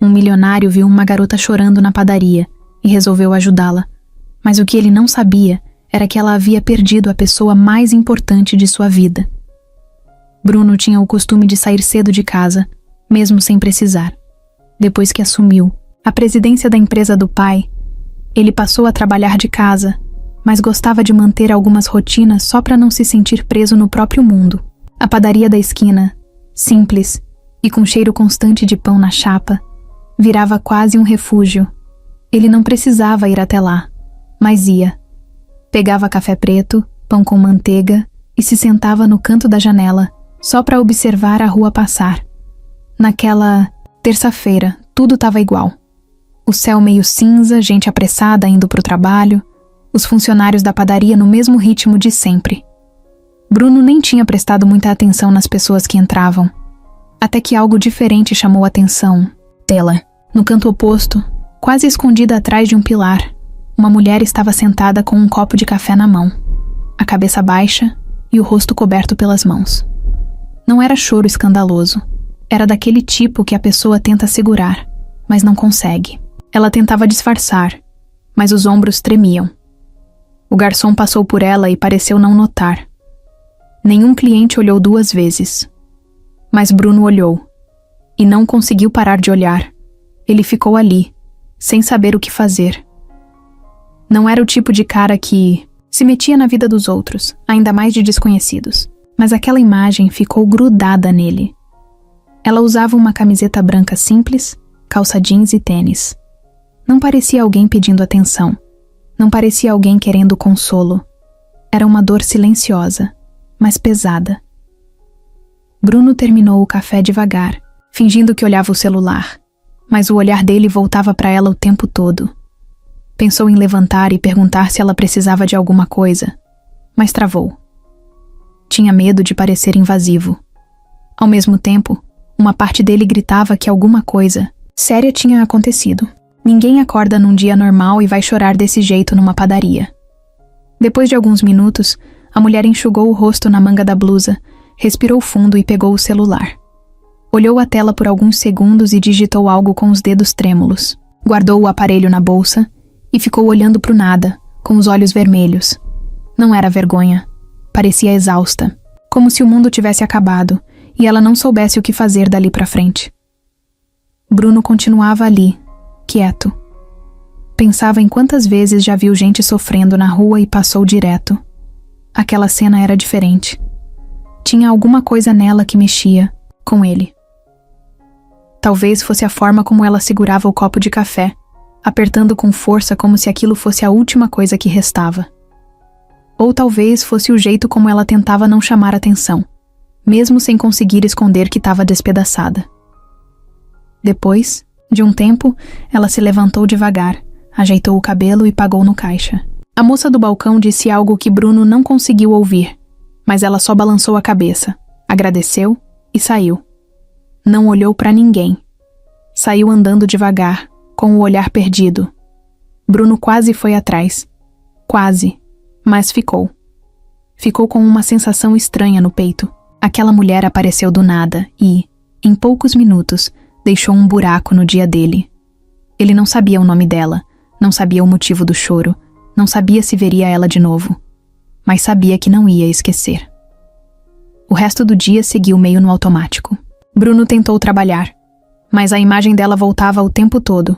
Um milionário viu uma garota chorando na padaria e resolveu ajudá-la. Mas o que ele não sabia era que ela havia perdido a pessoa mais importante de sua vida. Bruno tinha o costume de sair cedo de casa, mesmo sem precisar. Depois que assumiu a presidência da empresa do pai, ele passou a trabalhar de casa, mas gostava de manter algumas rotinas só para não se sentir preso no próprio mundo. A padaria da esquina, simples e com cheiro constante de pão na chapa, virava quase um refúgio. Ele não precisava ir até lá, mas ia. Pegava café preto, pão com manteiga e se sentava no canto da janela, só para observar a rua passar. Naquela terça-feira, tudo estava igual. O céu meio cinza, gente apressada indo para o trabalho, os funcionários da padaria no mesmo ritmo de sempre. Bruno nem tinha prestado muita atenção nas pessoas que entravam, até que algo diferente chamou a atenção dela. No canto oposto, quase escondida atrás de um pilar, uma mulher estava sentada com um copo de café na mão, a cabeça baixa e o rosto coberto pelas mãos. Não era choro escandaloso. Era daquele tipo que a pessoa tenta segurar, mas não consegue. Ela tentava disfarçar, mas os ombros tremiam. O garçom passou por ela e pareceu não notar. Nenhum cliente olhou 2 vezes. Mas Bruno olhou, e não conseguiu parar de olhar. Ele ficou ali, sem saber o que fazer. Não era o tipo de cara que se metia na vida dos outros, ainda mais de desconhecidos. Mas aquela imagem ficou grudada nele. Ela usava uma camiseta branca simples, calça jeans e tênis. Não parecia alguém pedindo atenção. Não parecia alguém querendo consolo. Era uma dor silenciosa, mas pesada. Bruno terminou o café devagar, fingindo que olhava o celular, mas o olhar dele voltava para ela o tempo todo. Pensou em levantar e perguntar se ela precisava de alguma coisa, mas travou. Tinha medo de parecer invasivo. Ao mesmo tempo, uma parte dele gritava que alguma coisa séria tinha acontecido. Ninguém acorda num dia normal e vai chorar desse jeito numa padaria. Depois de alguns minutos, a mulher enxugou o rosto na manga da blusa, respirou fundo e pegou o celular. Olhou a tela por alguns segundos e digitou algo com os dedos trêmulos. Guardou o aparelho na bolsa e ficou olhando pro nada, com os olhos vermelhos. Não era vergonha. Parecia exausta, como se o mundo tivesse acabado e ela não soubesse o que fazer dali pra frente. Bruno continuava ali, quieto. Pensava em quantas vezes já viu gente sofrendo na rua e passou direto. Aquela cena era diferente. Tinha alguma coisa nela que mexia com ele. Talvez fosse a forma como ela segurava o copo de café, apertando com força como se aquilo fosse a última coisa que restava. Ou talvez fosse o jeito como ela tentava não chamar atenção, mesmo sem conseguir esconder que estava despedaçada. Depois, de um tempo, ela se levantou devagar, ajeitou o cabelo e pagou no caixa. A moça do balcão disse algo que Bruno não conseguiu ouvir, mas ela só balançou a cabeça, agradeceu e saiu. Não olhou para ninguém. Saiu andando devagar, com o olhar perdido. Bruno quase foi atrás. Quase. Mas ficou. Ficou com uma sensação estranha no peito. Aquela mulher apareceu do nada e, em poucos minutos, deixou um buraco no dia dele. Ele não sabia o nome dela, não sabia o motivo do choro, não sabia se veria ela de novo, mas sabia que não ia esquecer. O resto do dia seguiu meio no automático. Bruno tentou trabalhar, mas a imagem dela voltava o tempo todo.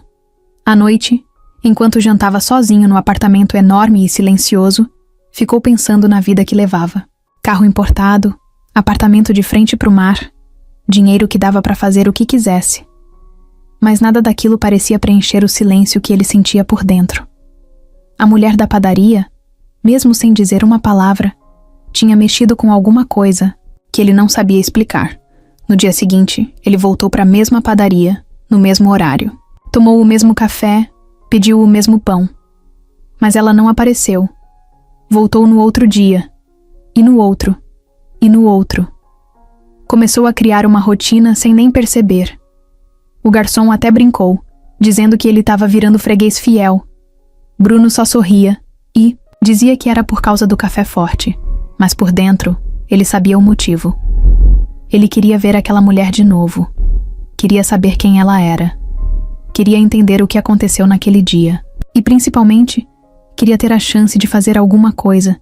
À noite, enquanto jantava sozinho no apartamento enorme e silencioso, ficou pensando na vida que levava. Carro importado, apartamento de frente para o mar, dinheiro que dava para fazer o que quisesse. Mas nada daquilo parecia preencher o silêncio que ele sentia por dentro. A mulher da padaria, mesmo sem dizer uma palavra, tinha mexido com alguma coisa que ele não sabia explicar. No dia seguinte, ele voltou para a mesma padaria, no mesmo horário. Tomou o mesmo café, pediu o mesmo pão. Mas ela não apareceu. Voltou no outro dia, e no outro, e no outro. Começou a criar uma rotina sem nem perceber. O garçom até brincou, dizendo que ele estava virando freguês fiel. Bruno só sorria e dizia que era por causa do café forte, mas por dentro, ele sabia o motivo. Ele queria ver aquela mulher de novo. Queria saber quem ela era. Queria entender o que aconteceu naquele dia. E, principalmente, queria ter a chance de fazer alguma coisa,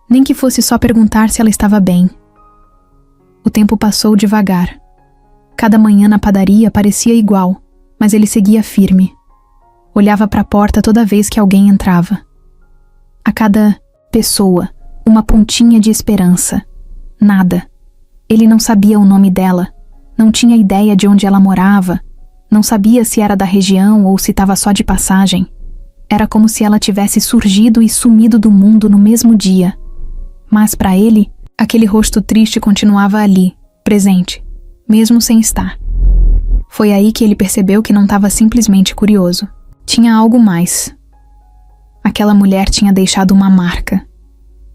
nem que fosse só perguntar se ela estava bem. O tempo passou devagar. Cada manhã na padaria parecia igual, mas ele seguia firme. Olhava para a porta toda vez que alguém entrava. A cada pessoa, uma pontinha de esperança. Nada. Ele não sabia o nome dela, não tinha ideia de onde ela morava, não sabia se era da região ou se estava só de passagem. Era como se ela tivesse surgido e sumido do mundo no mesmo dia. Mas para ele, aquele rosto triste continuava ali, presente, mesmo sem estar. Foi aí que ele percebeu que não estava simplesmente curioso. Tinha algo mais. Aquela mulher tinha deixado uma marca.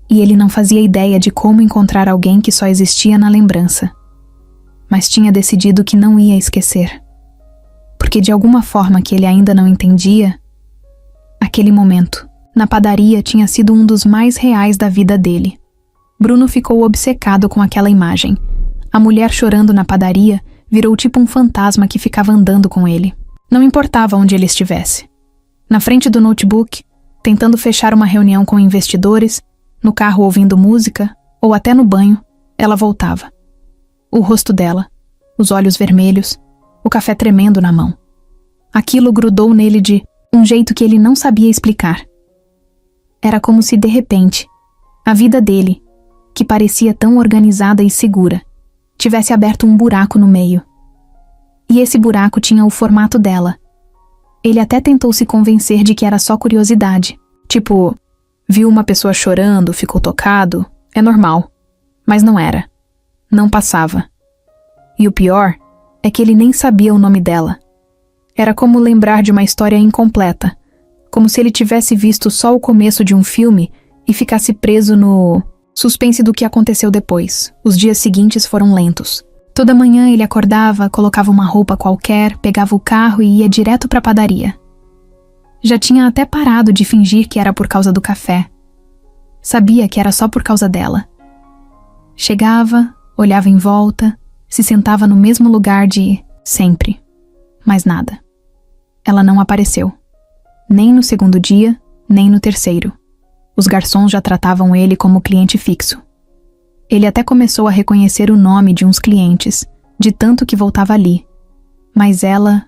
E ele não fazia ideia de como encontrar alguém que só existia na lembrança. Mas tinha decidido que não ia esquecer. Porque de alguma forma que ele ainda não entendia, aquele momento, na padaria, tinha sido um dos mais reais da vida dele. Bruno ficou obcecado com aquela imagem. A mulher chorando na padaria virou tipo um fantasma que ficava andando com ele. Não importava onde ele estivesse. Na frente do notebook, tentando fechar uma reunião com investidores, no carro ouvindo música, ou até no banho, ela voltava. O rosto dela, os olhos vermelhos, o café tremendo na mão. Aquilo grudou nele de um jeito que ele não sabia explicar. Era como se, de repente, a vida dele, que parecia tão organizada e segura, tivesse aberto um buraco no meio. E esse buraco tinha o formato dela. Ele até tentou se convencer de que era só curiosidade. Tipo, viu uma pessoa chorando, ficou tocado, é normal. Mas não era. Não passava. E o pior é que ele nem sabia o nome dela. Era como lembrar de uma história incompleta, como se ele tivesse visto só o começo de um filme e ficasse preso no suspense do que aconteceu depois. Os dias seguintes foram lentos. Toda manhã ele acordava, colocava uma roupa qualquer, pegava o carro e ia direto para a padaria. Já tinha até parado de fingir que era por causa do café. Sabia que era só por causa dela. Chegava, olhava em volta, se sentava no mesmo lugar de sempre. Mas nada. Ela não apareceu. Nem no segundo dia, nem no terceiro. Os garçons já tratavam ele como cliente fixo. Ele até começou a reconhecer o nome de uns clientes, de tanto que voltava ali. Mas ela...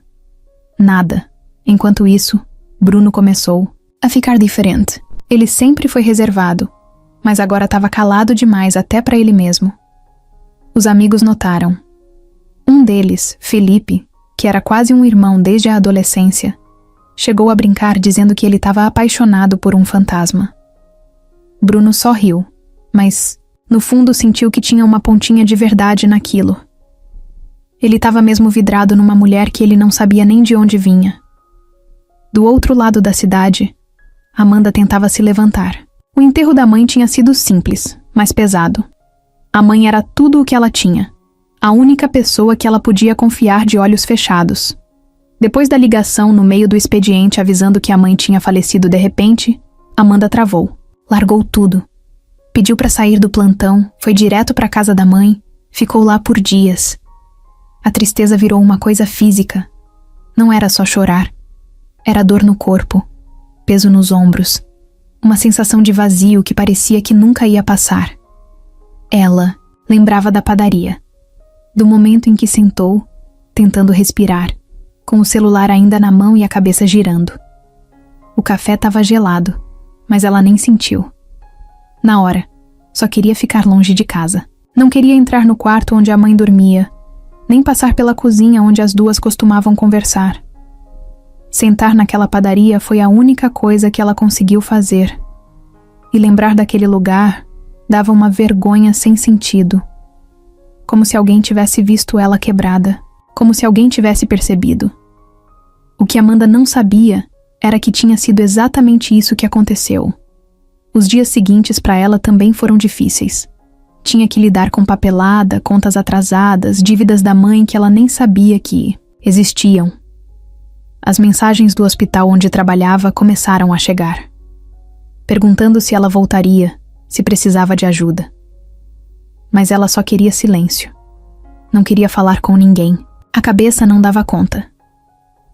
nada. Enquanto isso, Bruno começou a ficar diferente. Ele sempre foi reservado, mas agora estava calado demais até para ele mesmo. Os amigos notaram. Um deles, Felipe, que era quase um irmão desde a adolescência, chegou a brincar dizendo que ele estava apaixonado por um fantasma. Bruno só riu, mas no fundo sentiu que tinha uma pontinha de verdade naquilo. Ele estava mesmo vidrado numa mulher que ele não sabia nem de onde vinha. Do outro lado da cidade, Amanda tentava se levantar. O enterro da mãe tinha sido simples, mas pesado. A mãe era tudo o que ela tinha. A única pessoa que ela podia confiar de olhos fechados. Depois da ligação no meio do expediente avisando que a mãe tinha falecido de repente, Amanda travou. Largou tudo. Pediu para sair do plantão, foi direto para a casa da mãe, ficou lá por dias. A tristeza virou uma coisa física. Não era só chorar. Era dor no corpo, peso nos ombros, uma sensação de vazio que parecia que nunca ia passar. Ela lembrava da padaria, do momento em que sentou, tentando respirar, com o celular ainda na mão e a cabeça girando. O café estava gelado, mas ela nem sentiu. Na hora, só queria ficar longe de casa. Não queria entrar no quarto onde a mãe dormia, nem passar pela cozinha onde as duas costumavam conversar. Sentar naquela padaria foi a única coisa que ela conseguiu fazer. E lembrar daquele lugar dava uma vergonha sem sentido. Como se alguém tivesse visto ela quebrada. Como se alguém tivesse percebido. O que Amanda não sabia era que tinha sido exatamente isso que aconteceu. Os dias seguintes para ela também foram difíceis. Tinha que lidar com papelada, contas atrasadas, dívidas da mãe que ela nem sabia que existiam. As mensagens do hospital onde trabalhava começaram a chegar, perguntando se ela voltaria, se precisava de ajuda. Mas ela só queria silêncio. Não queria falar com ninguém. A cabeça não dava conta.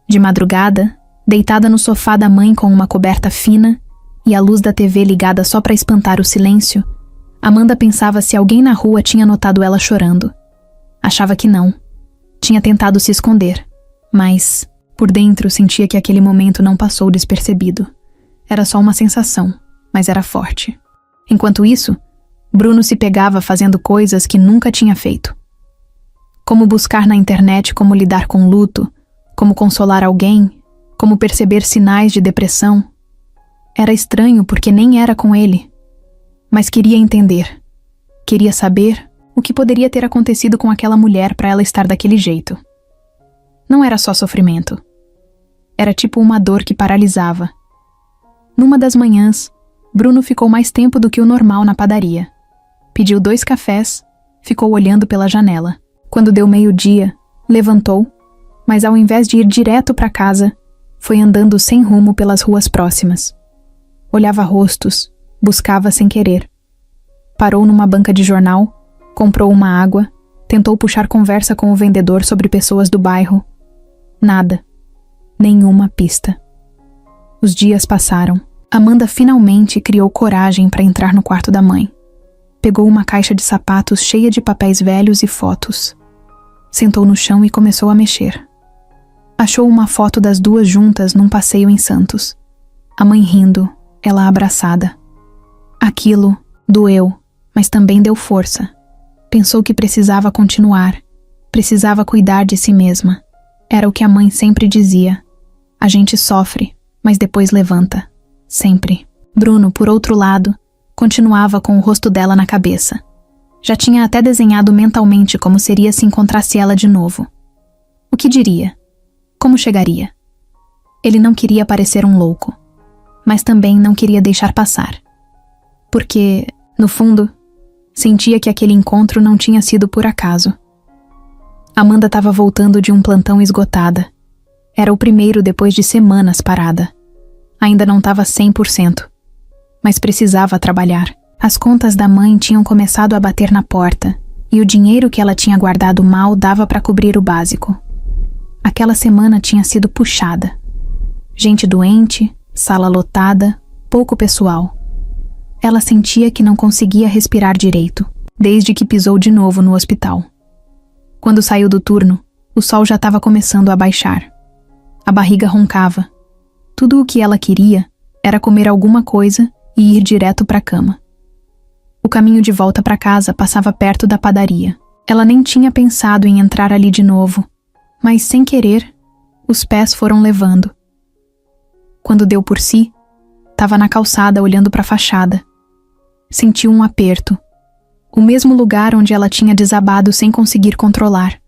De madrugada, deitada no sofá da mãe com uma coberta fina e a luz da TV ligada só para espantar o silêncio, Amanda pensava se alguém na rua tinha notado ela chorando. Achava que não. Tinha tentado se esconder, mas, por dentro, sentia que aquele momento não passou despercebido. Era só uma sensação, mas era forte. Enquanto isso, Bruno se pegava fazendo coisas que nunca tinha feito. Como buscar na internet como lidar com luto, como consolar alguém, como perceber sinais de depressão. Era estranho porque nem era com ele. Mas queria entender. Queria saber o que poderia ter acontecido com aquela mulher para ela estar daquele jeito. Não era só sofrimento. Era tipo uma dor que paralisava. Numa das manhãs, Bruno ficou mais tempo do que o normal na padaria. Pediu 2 cafés, ficou olhando pela janela. Quando deu meio-dia, levantou, mas ao invés de ir direto para casa, foi andando sem rumo pelas ruas próximas. Olhava rostos, buscava sem querer. Parou numa banca de jornal, comprou uma água, tentou puxar conversa com o vendedor sobre pessoas do bairro. Nada. Nenhuma pista. Os dias passaram. Amanda finalmente criou coragem para entrar no quarto da mãe. Pegou uma caixa de sapatos cheia de papéis velhos e fotos. Sentou no chão e começou a mexer. Achou uma foto das duas juntas num passeio em Santos. A mãe rindo, ela abraçada. Aquilo doeu, mas também deu força. Pensou que precisava continuar, precisava cuidar de si mesma. Era o que a mãe sempre dizia. A gente sofre, mas depois levanta. Sempre. Bruno, por outro lado, continuava com o rosto dela na cabeça. Já tinha até desenhado mentalmente como seria se encontrasse ela de novo. O que diria? Como chegaria? Ele não queria parecer um louco, mas também não queria deixar passar. Porque, no fundo, sentia que aquele encontro não tinha sido por acaso. Amanda estava voltando de um plantão esgotada. Era o primeiro depois de semanas parada. Ainda não estava 100%, mas precisava trabalhar. As contas da mãe tinham começado a bater na porta e o dinheiro que ela tinha guardado mal dava para cobrir o básico. Aquela semana tinha sido puxada. Gente doente, sala lotada, pouco pessoal. Ela sentia que não conseguia respirar direito, desde que pisou de novo no hospital. Quando saiu do turno, o sol já estava começando a baixar. A barriga roncava. Tudo o que ela queria era comer alguma coisa e ir direto para a cama. O caminho de volta para casa passava perto da padaria. Ela nem tinha pensado em entrar ali de novo, mas sem querer, os pés foram levando. Quando deu por si, estava na calçada olhando para a fachada. Sentiu um aperto, o mesmo lugar onde ela tinha desabado sem conseguir controlar.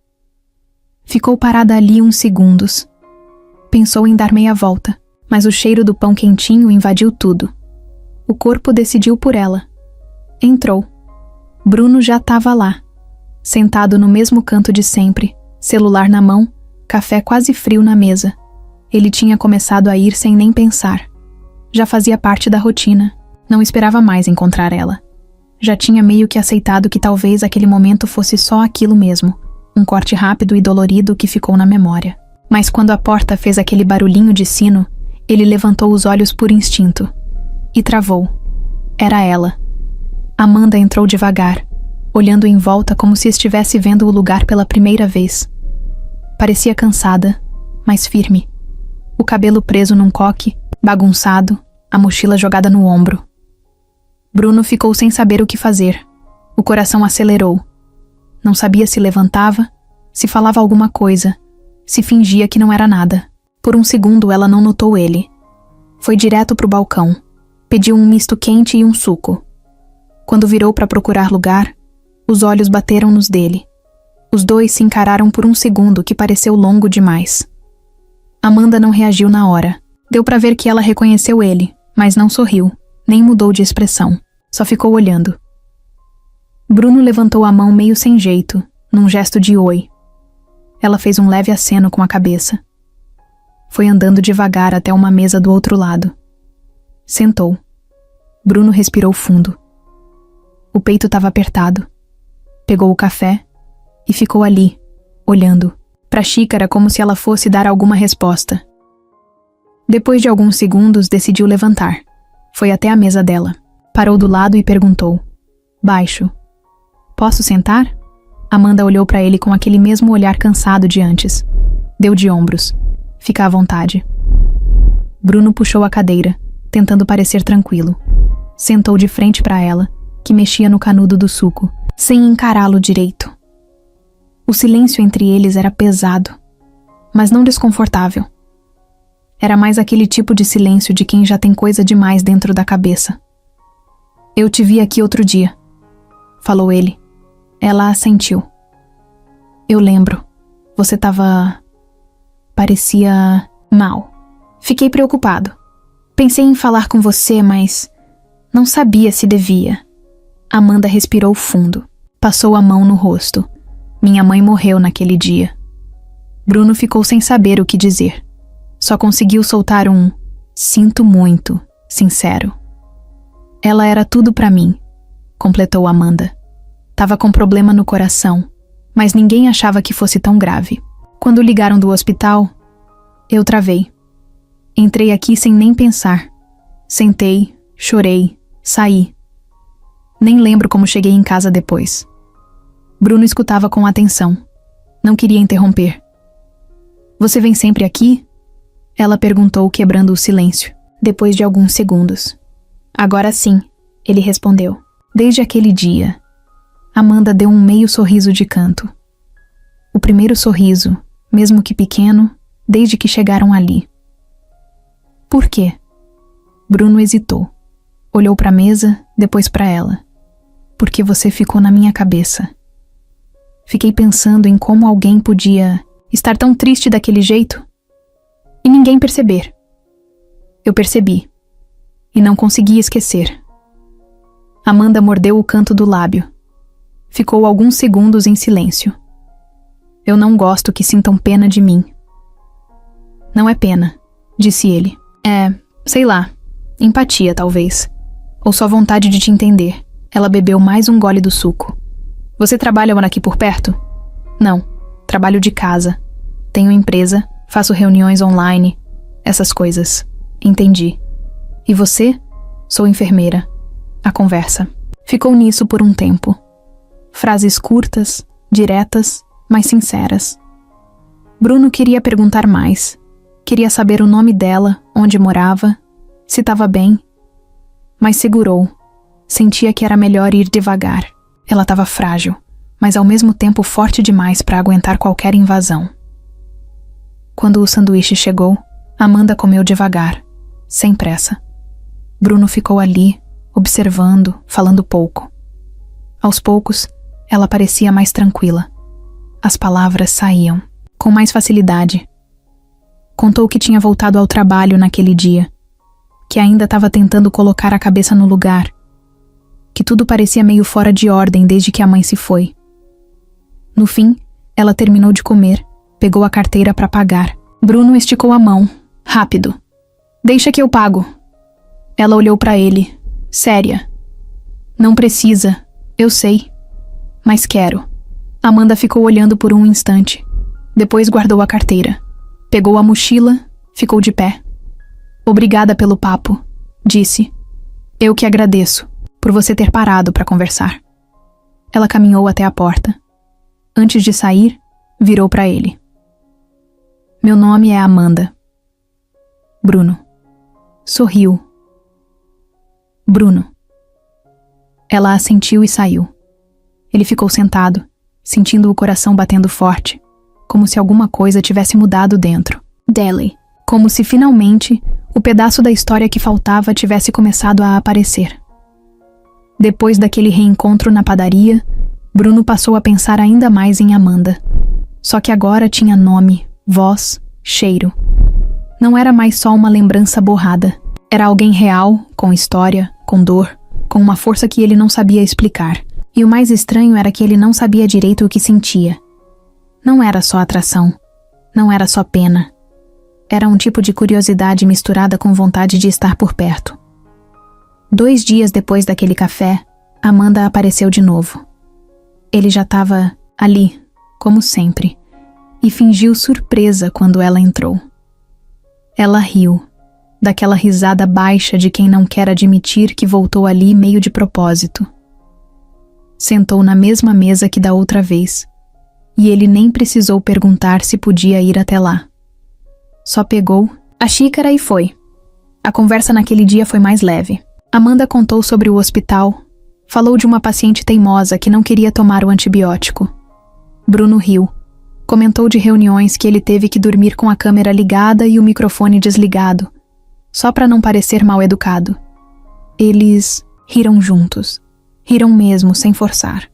Ficou parada ali uns segundos. Pensou em dar meia volta, mas o cheiro do pão quentinho invadiu tudo. O corpo decidiu por ela. Entrou. Bruno já estava lá, sentado no mesmo canto de sempre, celular na mão, café quase frio na mesa. Ele tinha começado a ir sem nem pensar. Já fazia parte da rotina. Não esperava mais encontrar ela. Já tinha meio que aceitado que talvez aquele momento fosse só aquilo mesmo, um corte rápido e dolorido que ficou na memória. Mas quando a porta fez aquele barulhinho de sino, ele levantou os olhos por instinto. E travou. Era ela. Amanda entrou devagar, olhando em volta como se estivesse vendo o lugar pela primeira vez. Parecia cansada, mas firme. O cabelo preso num coque, bagunçado, a mochila jogada no ombro. Bruno ficou sem saber o que fazer. O coração acelerou. Não sabia se levantava, se falava alguma coisa, se fingia que não era nada. Por um segundo ela não notou ele. Foi direto pro balcão. Pediu um misto quente e um suco. Quando virou para procurar lugar, os olhos bateram nos dele. Os dois se encararam por um segundo que pareceu longo demais. Amanda não reagiu na hora. Deu para ver que ela reconheceu ele, mas não sorriu, nem mudou de expressão. Só ficou olhando. Bruno levantou a mão meio sem jeito, num gesto de oi. Ela fez um leve aceno com a cabeça. Foi andando devagar até uma mesa do outro lado. Sentou. Bruno respirou fundo. O peito estava apertado. Pegou o café e ficou ali, olhando. para a xícara como se ela fosse dar alguma resposta. Depois de alguns segundos, decidiu levantar. Foi até a mesa dela. Parou do lado e perguntou, baixo: posso sentar? Amanda olhou para ele com aquele mesmo olhar cansado de antes. Deu de ombros. Fica à vontade. Bruno puxou a cadeira, tentando parecer tranquilo. Sentou de frente para ela, que mexia no canudo do suco, sem encará-lo direito. O silêncio entre eles era pesado, mas não desconfortável. Era mais aquele tipo de silêncio de quem já tem coisa demais dentro da cabeça. Eu te vi aqui outro dia, falou ele. Ela assentiu. Eu lembro. Você parecia mal. Fiquei preocupado. Pensei em falar com você, mas não sabia se devia. Amanda respirou fundo. Passou a mão no rosto. Minha mãe morreu naquele dia. Bruno ficou sem saber o que dizer. Só conseguiu soltar um sinto muito, sincero. Ela era tudo pra mim, completou Amanda. Tava com problema no coração, mas ninguém achava que fosse tão grave. Quando ligaram do hospital, eu travei. Entrei aqui sem nem pensar. Sentei, chorei, saí. Nem lembro como cheguei em casa depois. Bruno escutava com atenção. Não queria interromper. Você vem sempre aqui? Ela perguntou, quebrando o silêncio, depois de alguns segundos. Agora sim, ele respondeu. Desde aquele dia. Amanda deu um meio sorriso de canto. O primeiro sorriso, mesmo que pequeno, desde que chegaram ali. Por quê? Bruno hesitou. Olhou para a mesa, depois para ela. Porque você ficou na minha cabeça. Fiquei pensando em como alguém podia estar tão triste daquele jeito e ninguém perceber. Eu percebi. E não consegui esquecer. Amanda mordeu o canto do lábio. Ficou alguns segundos em silêncio. Eu não gosto que sintam pena de mim. Não é pena, disse ele. É, sei lá, empatia talvez. Ou só vontade de te entender. Ela bebeu mais um gole do suco. Você trabalha aqui por perto? Não, trabalho de casa. Tenho empresa, faço reuniões online, essas coisas. Entendi. E você? Sou enfermeira. A conversa. Ficou nisso por um tempo. Frases curtas, diretas, mas sinceras. Bruno queria perguntar mais. Queria saber o nome dela, onde morava, se estava bem. Mas segurou. Sentia que era melhor ir devagar. Ela estava frágil, mas ao mesmo tempo forte demais para aguentar qualquer invasão. Quando o sanduíche chegou, Amanda comeu devagar, sem pressa. Bruno ficou ali, observando, falando pouco. Aos poucos, ela parecia mais tranquila. As palavras saíam, com mais facilidade. Contou que tinha voltado ao trabalho naquele dia, que ainda estava tentando colocar a cabeça no lugar, que tudo parecia meio fora de ordem desde que a mãe se foi. No fim, ela terminou de comer, pegou a carteira para pagar. Bruno esticou a mão, rápido. Deixa que eu pago. Ela olhou para ele, séria. Não precisa, eu sei. Mas quero. Amanda ficou olhando por um instante. Depois guardou a carteira. Pegou a mochila, ficou de pé. Obrigada pelo papo, disse. Eu que agradeço, por você ter parado para conversar. Ela caminhou até a porta. Antes de sair, virou para ele. Meu nome é Amanda. Bruno. Sorriu. Bruno. Ela assentiu e saiu. Ele ficou sentado, sentindo o coração batendo forte, como se alguma coisa tivesse mudado dentro dele, como se finalmente o pedaço da história que faltava tivesse começado a aparecer. Depois daquele reencontro na padaria, Bruno passou a pensar ainda mais em Amanda. Só que agora tinha nome, voz, cheiro. Não era mais só uma lembrança borrada. Era alguém real, com história, com dor, com uma força que ele não sabia explicar. E o mais estranho era que ele não sabia direito o que sentia. Não era só atração. Não era só pena. Era um tipo de curiosidade misturada com vontade de estar por perto. 2 dias depois daquele café, Amanda apareceu de novo. Ele já estava ali, como sempre, e fingiu surpresa quando ela entrou. Ela riu, daquela risada baixa de quem não quer admitir que voltou ali meio de propósito. Sentou na mesma mesa que da outra vez, e ele nem precisou perguntar se podia ir até lá. Só pegou a xícara e foi. A conversa naquele dia foi mais leve. Amanda contou sobre o hospital, falou de uma paciente teimosa que não queria tomar o antibiótico. Bruno riu. Comentou de reuniões que ele teve que dormir com a câmera ligada e o microfone desligado, só para não parecer mal educado. Eles riram juntos. Riram mesmo, sem forçar.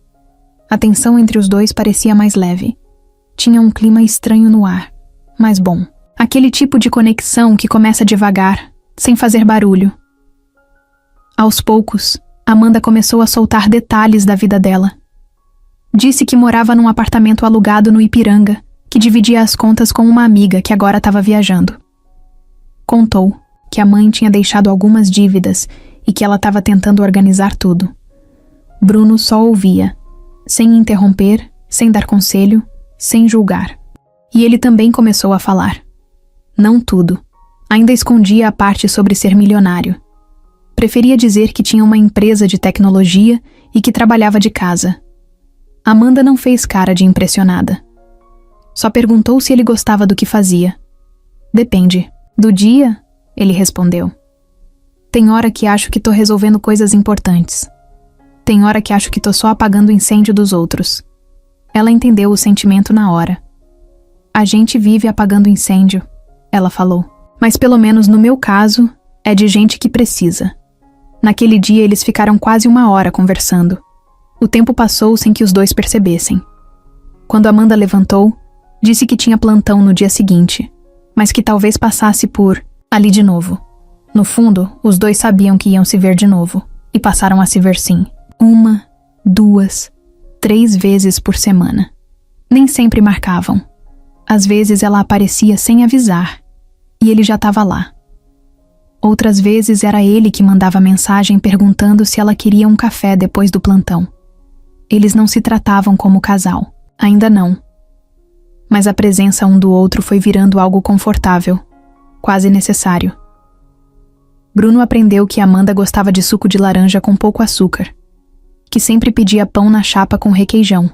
A tensão entre os dois parecia mais leve. Tinha um clima estranho no ar, mas bom. Aquele tipo de conexão que começa devagar, sem fazer barulho. Aos poucos, Amanda começou a soltar detalhes da vida dela. Disse que morava num apartamento alugado no Ipiranga, que dividia as contas com uma amiga que agora estava viajando. Contou que a mãe tinha deixado algumas dívidas e que ela estava tentando organizar tudo. Bruno só ouvia, sem interromper, sem dar conselho, sem julgar. E ele também começou a falar. Não tudo. Ainda escondia a parte sobre ser milionário. Preferia dizer que tinha uma empresa de tecnologia e que trabalhava de casa. Amanda não fez cara de impressionada. Só perguntou se ele gostava do que fazia. Depende. Do dia, ele respondeu. Tem hora que acho que tô resolvendo coisas importantes. Tem hora que acho que tô só apagando o incêndio dos outros. Ela entendeu o sentimento na hora. A gente vive apagando incêndio, ela falou. Mas pelo menos no meu caso, é de gente que precisa. Naquele dia eles ficaram quase 1 hora conversando. O tempo passou sem que os dois percebessem. Quando Amanda levantou, disse que tinha plantão no dia seguinte, mas que talvez passasse por ali de novo. No fundo, os dois sabiam que iam se ver de novo, e passaram a se ver sim. 1, 2, 3 vezes por semana. Nem sempre marcavam. Às vezes ela aparecia sem avisar, e ele já estava lá. Outras vezes era ele que mandava mensagem perguntando se ela queria um café depois do plantão. Eles não se tratavam como casal, ainda não. Mas a presença um do outro foi virando algo confortável, quase necessário. Bruno aprendeu que Amanda gostava de suco de laranja com pouco açúcar, que sempre pedia pão na chapa com requeijão,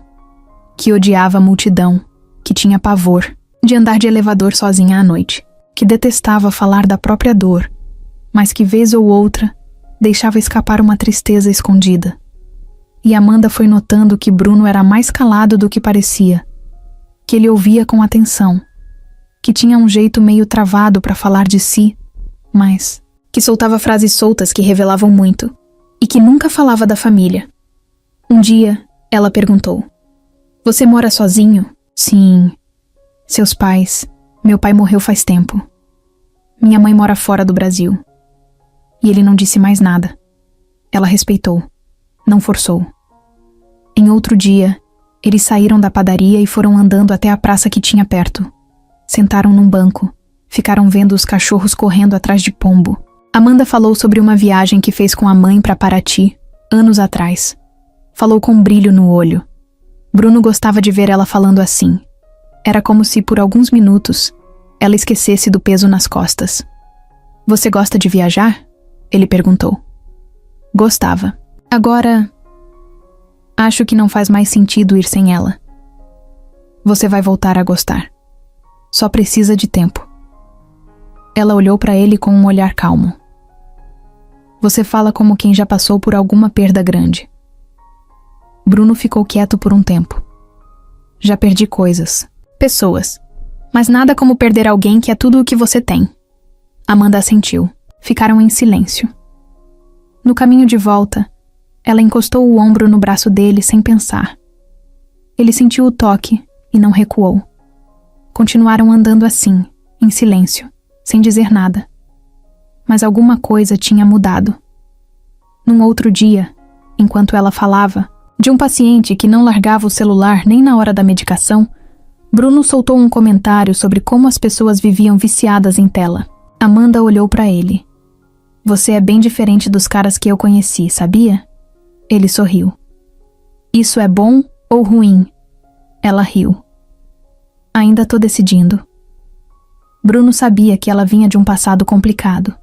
que odiava a multidão, que tinha pavor de andar de elevador sozinha à noite, que detestava falar da própria dor, mas que vez ou outra deixava escapar uma tristeza escondida. E Amanda foi notando que Bruno era mais calado do que parecia, que ele ouvia com atenção, que tinha um jeito meio travado para falar de si, mas que soltava frases soltas que revelavam muito, e que nunca falava da família. Um dia, ela perguntou: "Você mora sozinho?" "Sim. Seus pais. Meu pai morreu faz tempo. Minha mãe mora fora do Brasil." E ele não disse mais nada. Ela respeitou. Não forçou. Em outro dia, eles saíram da padaria e foram andando até a praça que tinha perto. Sentaram num banco. Ficaram vendo os cachorros correndo atrás de pombo. Amanda falou sobre uma viagem que fez com a mãe para Paraty, anos atrás. Falou com brilho no olho. Bruno gostava de ver ela falando assim. Era como se, por alguns minutos, ela esquecesse do peso nas costas. "Você gosta de viajar?" Ele perguntou. Gostava. Agora, acho que não faz mais sentido ir sem ela. Você vai voltar a gostar. Só precisa de tempo. Ela olhou para ele com um olhar calmo. Você fala como quem já passou por alguma perda grande. Bruno ficou quieto por um tempo. Já perdi coisas, pessoas, mas nada como perder alguém que é tudo o que você tem. Amanda assentiu. Ficaram em silêncio. No caminho de volta, ela encostou o ombro no braço dele sem pensar. Ele sentiu o toque e não recuou. Continuaram andando assim, em silêncio, sem dizer nada. Mas alguma coisa tinha mudado. Num outro dia, enquanto ela falava, de um paciente que não largava o celular nem na hora da medicação, Bruno soltou um comentário sobre como as pessoas viviam viciadas em tela. Amanda olhou para ele. Você é bem diferente dos caras que eu conheci, sabia? Ele sorriu. Isso é bom ou ruim? Ela riu. Ainda tô decidindo. Bruno sabia que ela vinha de um passado complicado.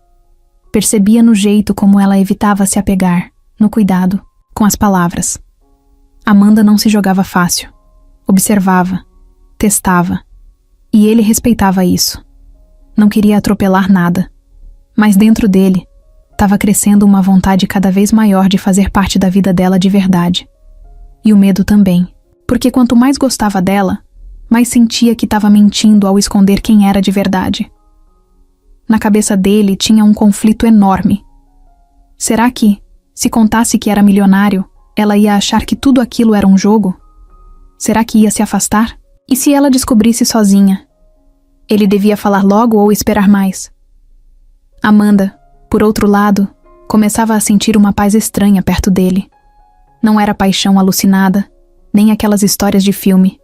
Percebia no jeito como ela evitava se apegar, no cuidado, com as palavras. Amanda não se jogava fácil. Observava, testava. E ele respeitava isso. Não queria atropelar nada. Mas dentro dele, estava crescendo uma vontade cada vez maior de fazer parte da vida dela de verdade. E o medo também, porque quanto mais gostava dela, mais sentia que estava mentindo ao esconder quem era de verdade. Na cabeça dele tinha um conflito enorme. Será que, se contasse que era milionário, ela ia achar que tudo aquilo era um jogo? Será que ia se afastar? E se ela descobrisse sozinha? Ele devia falar logo ou esperar mais? Amanda, por outro lado, começava a sentir uma paz estranha perto dele. Não era paixão alucinada, nem aquelas histórias de filme.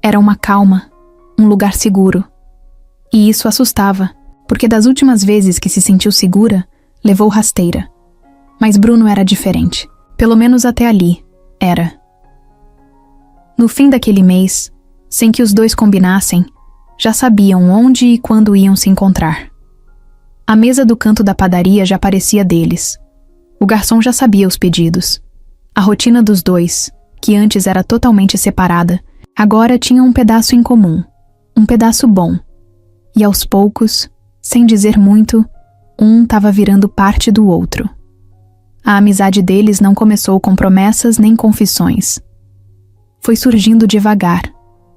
Era uma calma, um lugar seguro. E isso assustava, porque das últimas vezes que se sentiu segura, levou rasteira. Mas Bruno era diferente. Pelo menos até ali, era. No fim daquele mês, sem que os dois combinassem, já sabiam onde e quando iam se encontrar. A mesa do canto da padaria já parecia deles. O garçom já sabia os pedidos. A rotina dos dois, que antes era totalmente separada, agora tinha um pedaço em comum, um pedaço bom. E aos poucos, sem dizer muito, um estava virando parte do outro. A amizade deles não começou com promessas nem confissões. Foi surgindo devagar,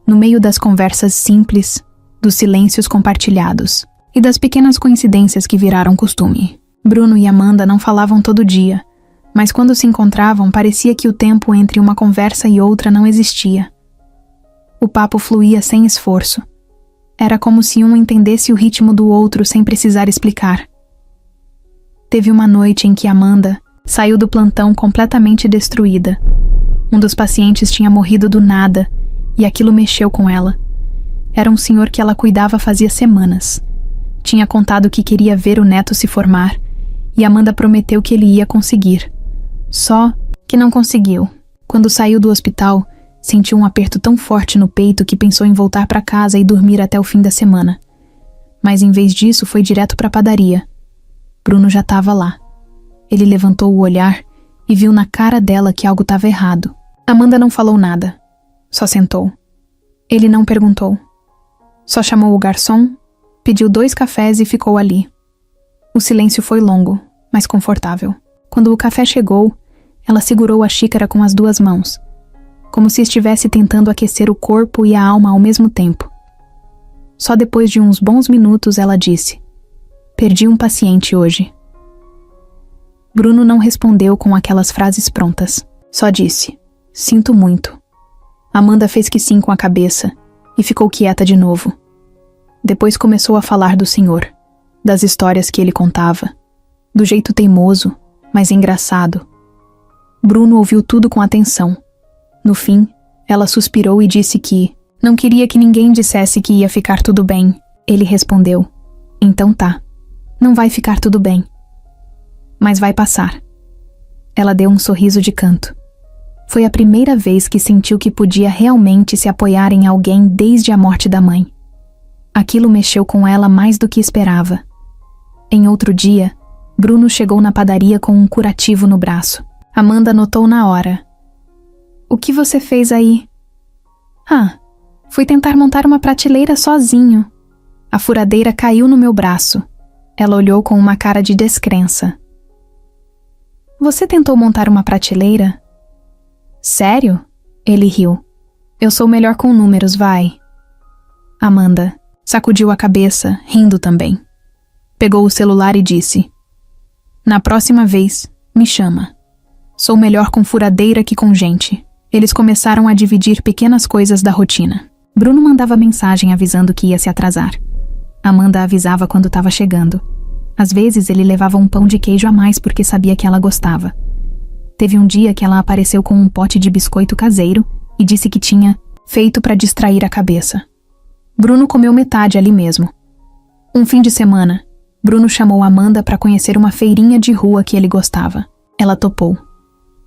no meio das conversas simples, dos silêncios compartilhados e das pequenas coincidências que viraram costume. Bruno e Amanda não falavam todo dia, mas quando se encontravam parecia que o tempo entre uma conversa e outra não existia. O papo fluía sem esforço. Era como se um entendesse o ritmo do outro sem precisar explicar. Teve uma noite em que Amanda saiu do plantão completamente destruída. Um dos pacientes tinha morrido do nada e aquilo mexeu com ela. Era um senhor que ela cuidava fazia semanas. Tinha contado que queria ver o neto se formar e Amanda prometeu que ele ia conseguir. Só que não conseguiu. Quando saiu do hospital, sentiu um aperto tão forte no peito que pensou em voltar para casa e dormir até o fim da semana. Mas em vez disso foi direto para a padaria. Bruno já estava lá. Ele levantou o olhar e viu na cara dela que algo estava errado. Amanda não falou nada. Só sentou. Ele não perguntou. Só chamou o garçom, pediu 2 cafés e ficou ali. O silêncio foi longo, mas confortável. Quando o café chegou, ela segurou a xícara com as 2 mãos, como se estivesse tentando aquecer o corpo e a alma ao mesmo tempo. Só depois de uns bons minutos ela disse: "Perdi um paciente hoje." Bruno não respondeu com aquelas frases prontas. Só disse: "Sinto muito." Amanda fez que sim com a cabeça e ficou quieta de novo. Depois começou a falar do senhor, das histórias que ele contava, do jeito teimoso, mas engraçado. Bruno ouviu tudo com atenção. No fim, ela suspirou e disse que não queria que ninguém dissesse que ia ficar tudo bem. Ele respondeu: "Então tá, não vai ficar tudo bem. Mas vai passar." Ela deu um sorriso de canto. Foi a primeira vez que sentiu que podia realmente se apoiar em alguém desde a morte da mãe. Aquilo mexeu com ela mais do que esperava. Em outro dia, Bruno chegou na padaria com um curativo no braço. Amanda notou na hora. "O que você fez aí?" "Ah, fui tentar montar uma prateleira sozinho. A furadeira caiu no meu braço." Ela olhou com uma cara de descrença. "Você tentou montar uma prateleira?" "Sério?" Ele riu. "Eu sou melhor com números, vai." Amanda sacudiu a cabeça, rindo também. Pegou o celular e disse: "Na próxima vez, me chama. Sou melhor com furadeira que com gente." Eles começaram a dividir pequenas coisas da rotina. Bruno mandava mensagem avisando que ia se atrasar. Amanda avisava quando estava chegando. Às vezes ele levava um pão de queijo a mais porque sabia que ela gostava. Teve um dia que ela apareceu com um pote de biscoito caseiro e disse que tinha feito para distrair a cabeça. Bruno comeu metade ali mesmo. Um fim de semana, Bruno chamou Amanda para conhecer uma feirinha de rua que ele gostava. Ela topou.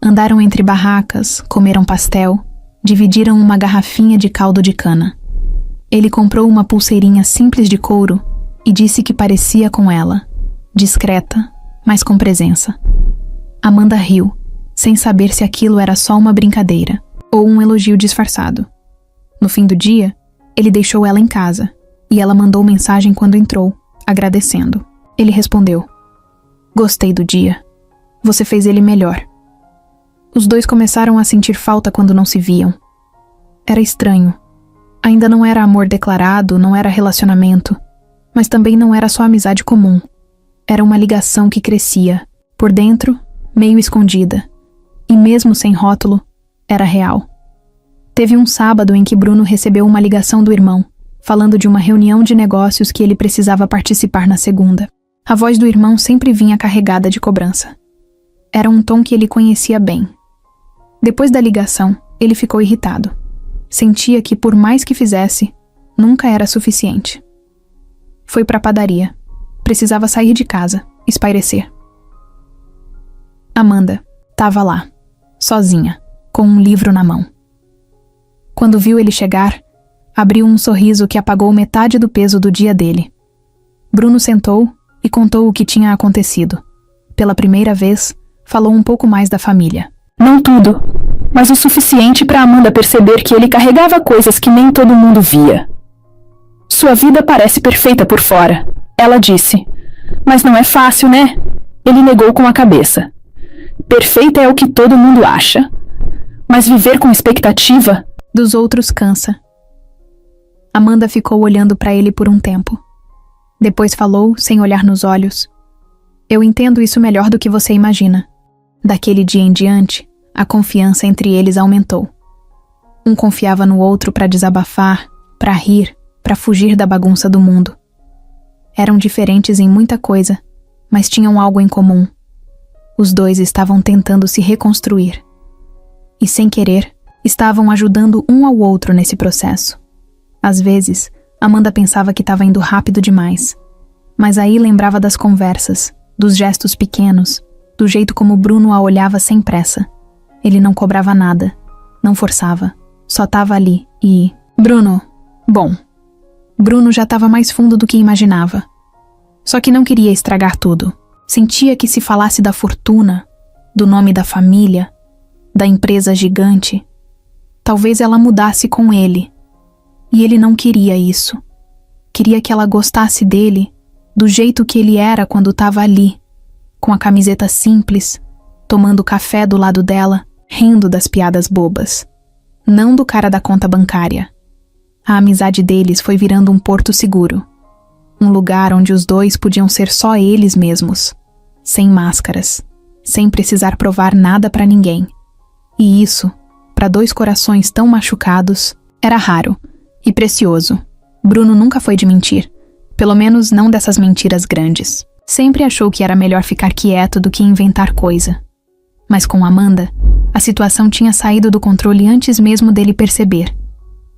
Andaram entre barracas, comeram pastel, dividiram uma garrafinha de caldo de cana. Ele comprou uma pulseirinha simples de couro e disse que parecia com ela, discreta, mas com presença. Amanda riu, sem saber se aquilo era só uma brincadeira ou um elogio disfarçado. No fim do dia, ele deixou ela em casa e ela mandou mensagem quando entrou, agradecendo. Ele respondeu: "Gostei do dia. Você fez ele melhor." Os dois começaram a sentir falta quando não se viam. Era estranho. Ainda não era amor declarado, não era relacionamento, mas também não era só amizade comum. Era uma ligação que crescia, por dentro, meio escondida, e mesmo sem rótulo, era real. Teve um sábado em que Bruno recebeu uma ligação do irmão, falando de uma reunião de negócios que ele precisava participar na segunda. A voz do irmão sempre vinha carregada de cobrança. Era um tom que ele conhecia bem. Depois da ligação, ele ficou irritado. Sentia que, por mais que fizesse, nunca era suficiente. Foi para a padaria. Precisava sair de casa, espairecer. Amanda estava lá, sozinha, com um livro na mão. Quando viu ele chegar, abriu um sorriso que apagou metade do peso do dia dele. Bruno sentou e contou o que tinha acontecido. Pela primeira vez, falou um pouco mais da família. Não tudo, mas o suficiente para Amanda perceber que ele carregava coisas que nem todo mundo via. Sua vida parece perfeita por fora, ela disse. Mas não é fácil, né? Ele negou com a cabeça. Perfeita é o que todo mundo acha. Mas viver com expectativa dos outros cansa. Amanda ficou olhando para ele por um tempo. Depois falou, sem olhar nos olhos: "Eu entendo isso melhor do que você imagina." Daquele dia em diante, a confiança entre eles aumentou. Um confiava no outro para desabafar, para rir, para fugir da bagunça do mundo. Eram diferentes em muita coisa, mas tinham algo em comum. Os dois estavam tentando se reconstruir. E, sem querer, estavam ajudando um ao outro nesse processo. Às vezes, Amanda pensava que estava indo rápido demais. Mas aí lembrava das conversas, dos gestos pequenos, do jeito como Bruno a olhava sem pressa. Ele não cobrava nada, não forçava, só estava ali e... Bruno já estava mais fundo do que imaginava. Só que não queria estragar tudo. Sentia que se falasse da fortuna, do nome da família, da empresa gigante, talvez ela mudasse com ele. E ele não queria isso. Queria que ela gostasse dele do jeito que ele era quando estava ali, com a camiseta simples, tomando café do lado dela, rindo das piadas bobas. Não do cara da conta bancária. A amizade deles foi virando um porto seguro. Um lugar onde os dois podiam ser só eles mesmos, sem máscaras, sem precisar provar nada para ninguém. E isso, para dois corações tão machucados, era raro e precioso. Bruno nunca foi de mentir, pelo menos não dessas mentiras grandes. Sempre achou que era melhor ficar quieto do que inventar coisa. Mas com Amanda, a situação tinha saído do controle antes mesmo dele perceber.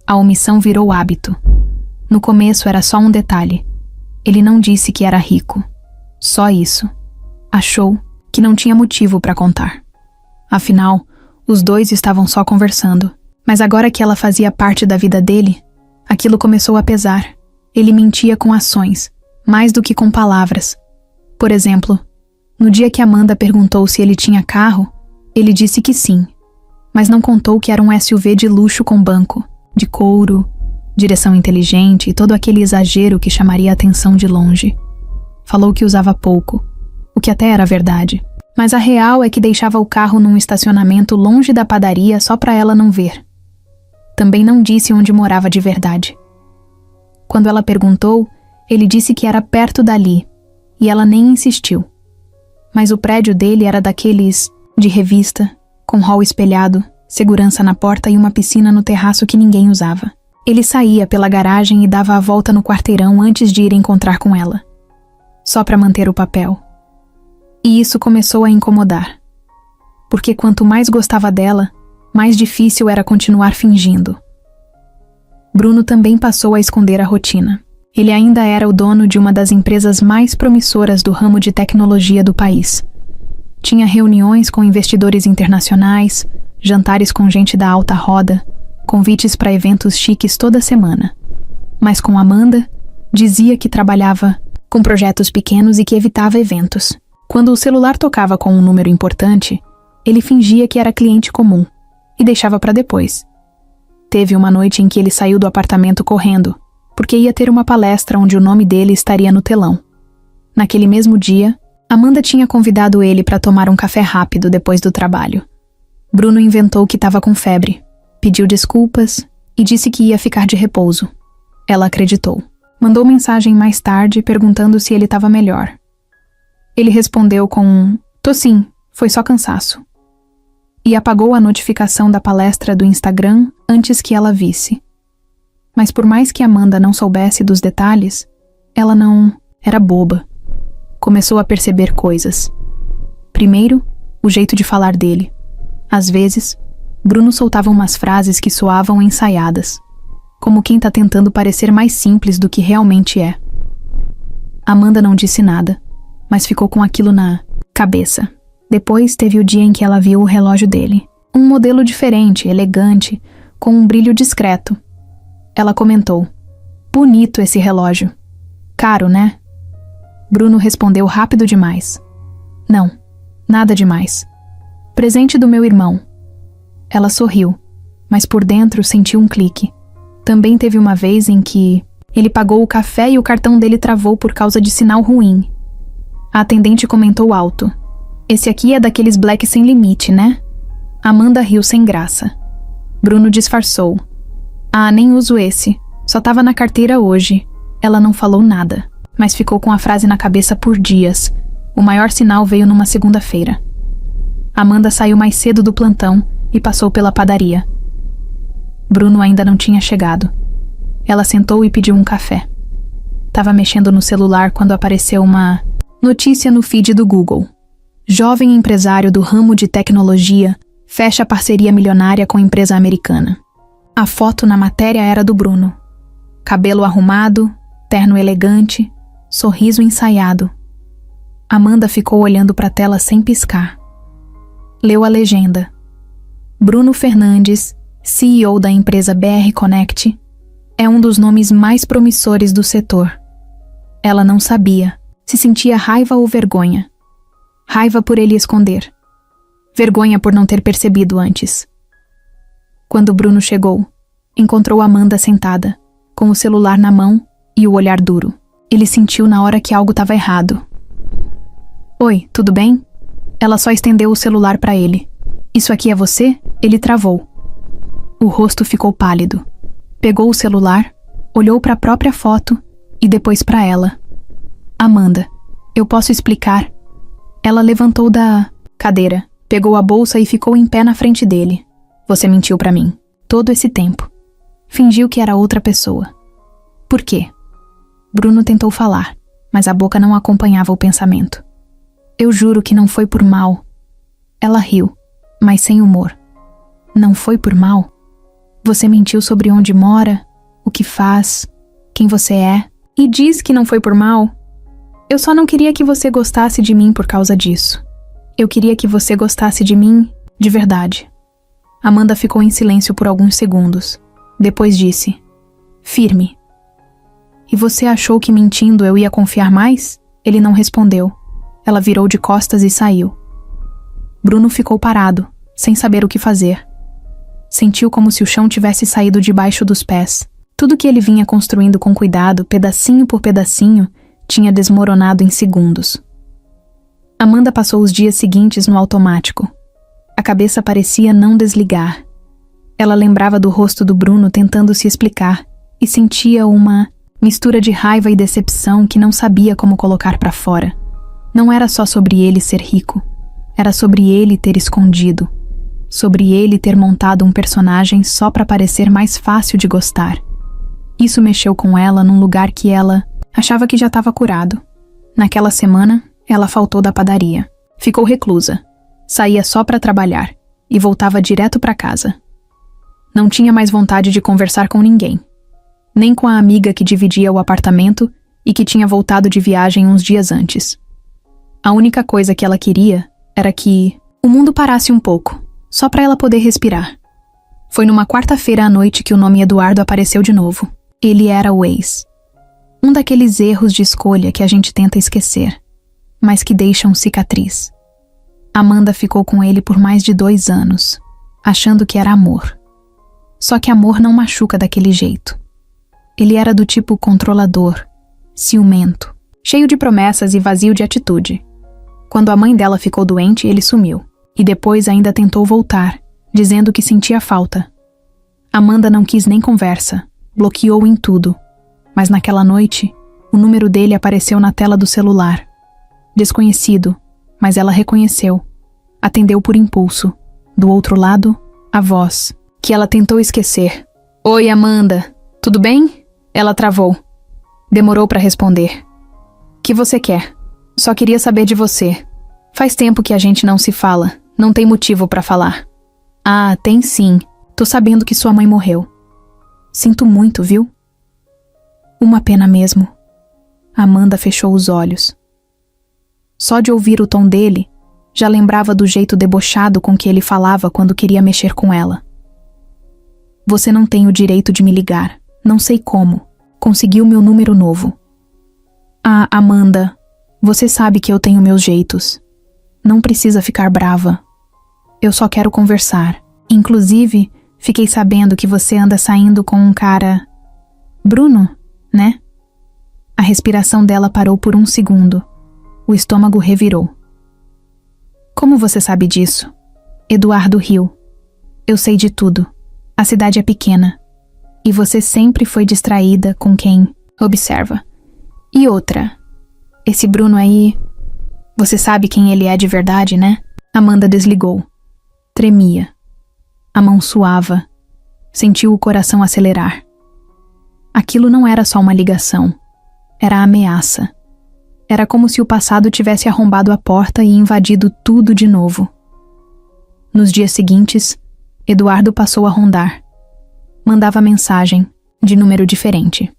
A omissão virou hábito. No começo era só um detalhe. Ele não disse que era rico. Só isso. Achou que não tinha motivo para contar. Afinal, os dois estavam só conversando. Mas agora que ela fazia parte da vida dele, aquilo começou a pesar. Ele mentia com ações, mais do que com palavras. Por exemplo, no dia que Amanda perguntou se ele tinha carro, ele disse que sim, mas não contou que era um SUV de luxo com banco, de couro, direção inteligente e todo aquele exagero que chamaria a atenção de longe. Falou que usava pouco, o que até era verdade, mas a real é que deixava o carro num estacionamento longe da padaria só para ela não ver. Também não disse onde morava de verdade. Quando ela perguntou, ele disse que era perto dali, e ela nem insistiu. Mas o prédio dele era daqueles de revista, com hall espelhado, segurança na porta e uma piscina no terraço que ninguém usava. Ele saía pela garagem e dava a volta no quarteirão antes de ir encontrar com ela. Só para manter o papel. E isso começou a incomodar. Porque quanto mais gostava dela, mais difícil era continuar fingindo. Bruno também passou a esconder a rotina. Ele ainda era o dono de uma das empresas mais promissoras do ramo de tecnologia do país. Tinha reuniões com investidores internacionais, jantares com gente da alta roda, convites para eventos chiques toda semana. mas com Amanda, dizia que trabalhava com projetos pequenos e que evitava eventos. Quando o celular tocava com um número importante, ele fingia que era cliente comum e deixava para depois. Teve uma noite em que ele saiu do apartamento correndo, porque ia ter uma palestra onde o nome dele estaria no telão. Naquele mesmo dia, Amanda tinha convidado ele para tomar um café rápido depois do trabalho. Bruno inventou que estava com febre, pediu desculpas e disse que ia ficar de repouso. Ela acreditou. Mandou mensagem mais tarde perguntando se ele estava melhor. Ele respondeu com um "Tô sim, foi só cansaço." E apagou a notificação da palestra do Instagram antes que ela visse. Mas por mais que Amanda não soubesse dos detalhes, ela não era boba. Começou a perceber coisas. Primeiro, o jeito de falar dele. Às vezes, Bruno soltava umas frases que soavam ensaiadas, como quem tá tentando parecer mais simples do que realmente é. Amanda não disse nada, mas ficou com aquilo na cabeça. Depois teve o dia em que ela viu o relógio dele. Um modelo diferente, elegante, com um brilho discreto. Ela comentou: "Bonito esse relógio. Caro, né?" Bruno respondeu rápido demais: "Não, nada demais. Presente do meu irmão." Ela sorriu, mas por dentro sentiu um clique. Também teve uma vez em que ele pagou o café e o cartão dele travou por causa de sinal ruim. A atendente comentou alto: "Esse aqui é daqueles black sem limite, né?" Amanda riu sem graça. Bruno disfarçou: "Ah, nem uso esse. Só tava na carteira hoje." Ela não falou nada, mas ficou com a frase na cabeça por dias. O maior sinal veio numa segunda-feira. Amanda saiu mais cedo do plantão e passou pela padaria. Bruno ainda não tinha chegado. Ela sentou e pediu um café. Tava mexendo no celular quando apareceu uma notícia no feed do Google. Jovem empresário do ramo de tecnologia fecha parceria milionária com empresa americana. A foto na matéria era do Bruno. Cabelo arrumado, terno elegante, sorriso ensaiado. Amanda ficou olhando para a tela sem piscar. Leu a legenda: Bruno Fernandes, CEO da empresa BR Connect, é um dos nomes mais promissores do setor. Ela não sabia se sentia raiva ou vergonha. Raiva por ele esconder. Vergonha por não ter percebido antes. Quando Bruno chegou, encontrou Amanda sentada, com o celular na mão e o olhar duro. Ele sentiu na hora que algo estava errado. "Oi, tudo bem?" Ela só estendeu o celular para ele. "Isso aqui é você?" Ele travou. O rosto ficou pálido. Pegou o celular, olhou para a própria foto e depois para ela. "Amanda, eu posso explicar?" Ela levantou da cadeira, pegou a bolsa e ficou em pé na frente dele. "Você mentiu para mim, todo esse tempo. Fingiu que era outra pessoa. Por quê?" Bruno tentou falar, mas a boca não acompanhava o pensamento. "Eu juro que não foi por mal." Ela riu, mas sem humor. "Não foi por mal? Você mentiu sobre onde mora, o que faz, quem você é, e diz que não foi por mal? Eu só não queria que você gostasse de mim por causa disso. Eu queria que você gostasse de mim de verdade." Amanda ficou em silêncio por alguns segundos. Depois disse: "Firme." "E você achou que mentindo eu ia confiar mais?" Ele não respondeu. Ela virou de costas e saiu. Bruno ficou parado, sem saber o que fazer. Sentiu como se o chão tivesse saído debaixo dos pés. Tudo que ele vinha construindo com cuidado, pedacinho por pedacinho, tinha desmoronado em segundos. Amanda passou os dias seguintes no automático. A cabeça parecia não desligar. Ela lembrava do rosto do Bruno tentando se explicar e sentia uma mistura de raiva e decepção que não sabia como colocar para fora. Não era só sobre ele ser rico. Era sobre ele ter escondido. Sobre ele ter montado um personagem só para parecer mais fácil de gostar. Isso mexeu com ela num lugar que ela achava que já estava curado. Naquela semana, ela faltou da padaria. Ficou reclusa. Saía só para trabalhar e voltava direto para casa. Não tinha mais vontade de conversar com ninguém. Nem com a amiga que dividia o apartamento e que tinha voltado de viagem uns dias antes. A única coisa que ela queria era que o mundo parasse um pouco, só para ela poder respirar. Foi numa quarta-feira à noite que o nome Eduardo apareceu de novo. Ele era o ex. Um daqueles erros de escolha que a gente tenta esquecer, mas que deixam cicatriz. Amanda ficou com ele por mais de 2 anos, achando que era amor. Só que amor não machuca daquele jeito. Ele era do tipo controlador, ciumento, cheio de promessas e vazio de atitude. Quando a mãe dela ficou doente, ele sumiu. E depois ainda tentou voltar, dizendo que sentia falta. Amanda não quis nem conversa, bloqueou em tudo. Mas naquela noite, o número dele apareceu na tela do celular. Desconhecido, mas ela reconheceu. Atendeu por impulso. Do outro lado, a voz, que ela tentou esquecer. Oi, Amanda, tudo bem? Ela travou. Demorou para responder. Que você quer? Só queria saber de você. Faz tempo que a gente não se fala. Não tem motivo para falar. Ah, tem sim. Tô sabendo que sua mãe morreu. Sinto muito, viu? Uma pena mesmo. Amanda fechou os olhos. Só de ouvir o tom dele, já lembrava do jeito debochado com que ele falava quando queria mexer com ela. Você não tem o direito de me ligar. Não sei como. Conseguiu meu número novo. Ah, Amanda, você sabe que eu tenho meus jeitos. Não precisa ficar brava. Eu só quero conversar. Inclusive, fiquei sabendo que você anda saindo com um cara... Bruno, né? A respiração dela parou por um segundo. O estômago revirou. Como você sabe disso? Eduardo riu. Eu sei de tudo. A cidade é pequena. E você sempre foi distraída com quem observa. E outra. Esse Bruno aí... Você sabe quem ele é de verdade, né? Amanda desligou. Tremia. A mão suava. Sentiu o coração acelerar. Aquilo não era só uma ligação. Era ameaça. Era como se o passado tivesse arrombado a porta e invadido tudo de novo. Nos dias seguintes, Eduardo passou a rondar. Mandava mensagem, de número diferente.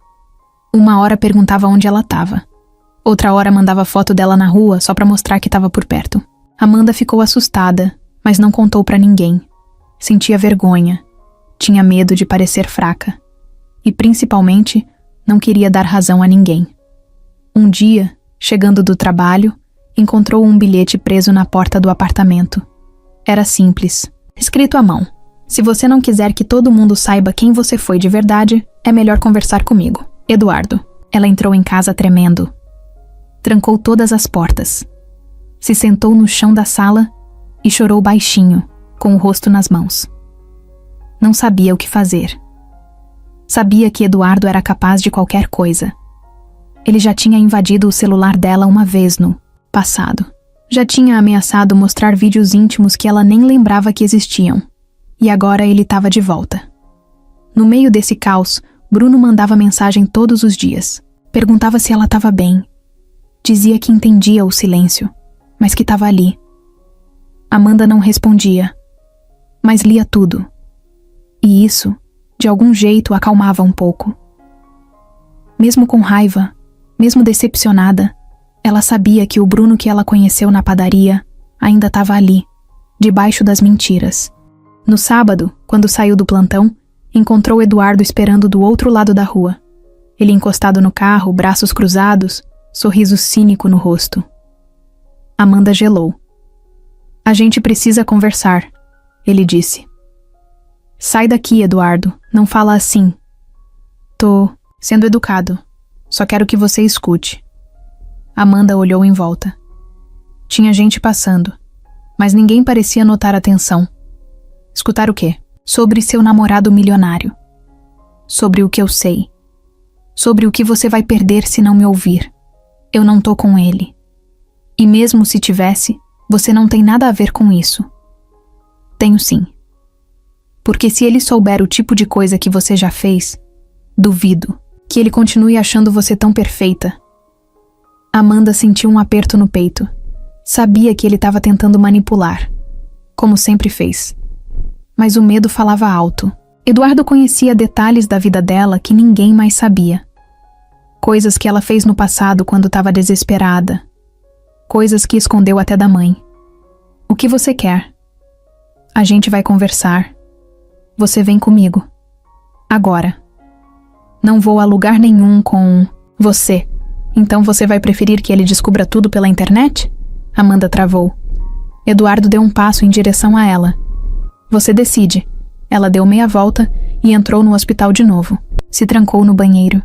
Uma hora perguntava onde ela estava. Outra hora mandava foto dela na rua só para mostrar que estava por perto. Amanda ficou assustada, mas não contou para ninguém. Sentia vergonha. Tinha medo de parecer fraca. E, principalmente, não queria dar razão a ninguém. Um dia, chegando do trabalho, encontrou um bilhete preso na porta do apartamento. Era simples, escrito à mão. Se você não quiser que todo mundo saiba quem você foi de verdade, é melhor conversar comigo. Eduardo. Ela entrou em casa tremendo. Trancou todas as portas. Se sentou no chão da sala e chorou baixinho, com o rosto nas mãos. Não sabia o que fazer. Sabia que Eduardo era capaz de qualquer coisa. Ele já tinha invadido o celular dela uma vez no passado. Já tinha ameaçado mostrar vídeos íntimos que ela nem lembrava que existiam. E agora ele estava de volta. No meio desse caos, Bruno mandava mensagem todos os dias. Perguntava se ela estava bem. Dizia que entendia o silêncio, mas que estava ali. Amanda não respondia, mas lia tudo. E isso, de algum jeito, acalmava um pouco. Mesmo com raiva, mesmo decepcionada, ela sabia que o Bruno que ela conheceu na padaria ainda estava ali, debaixo das mentiras. No sábado, quando saiu do plantão, encontrou Eduardo esperando do outro lado da rua. Ele encostado no carro, braços cruzados, sorriso cínico no rosto. Amanda gelou. A gente precisa conversar, ele disse. Sai daqui, Eduardo, não fala assim. Tô sendo educado, só quero que você escute. Amanda olhou em volta. Tinha gente passando, mas ninguém parecia notar atenção. Escutar o quê? Sobre seu namorado milionário. Sobre o que eu sei. Sobre o que você vai perder se não me ouvir. Eu não tô com ele. E mesmo se tivesse, você não tem nada a ver com isso. Tenho sim. Porque se ele souber o tipo de coisa que você já fez, duvido que ele continue achando você tão perfeita. Amanda sentiu um aperto no peito. Sabia que ele estava tentando manipular, como sempre fez. Mas o medo falava alto. Eduardo conhecia detalhes da vida dela que ninguém mais sabia. Coisas que ela fez no passado quando estava desesperada. Coisas que escondeu até da mãe. O que você quer? A gente vai conversar. Você vem comigo. Agora. Não vou a lugar nenhum com você. Então você vai preferir que ele descubra tudo pela internet? Amanda travou. Eduardo deu um passo em direção a ela. Você decide. Ela deu meia volta e entrou no hospital de novo. Se trancou no banheiro.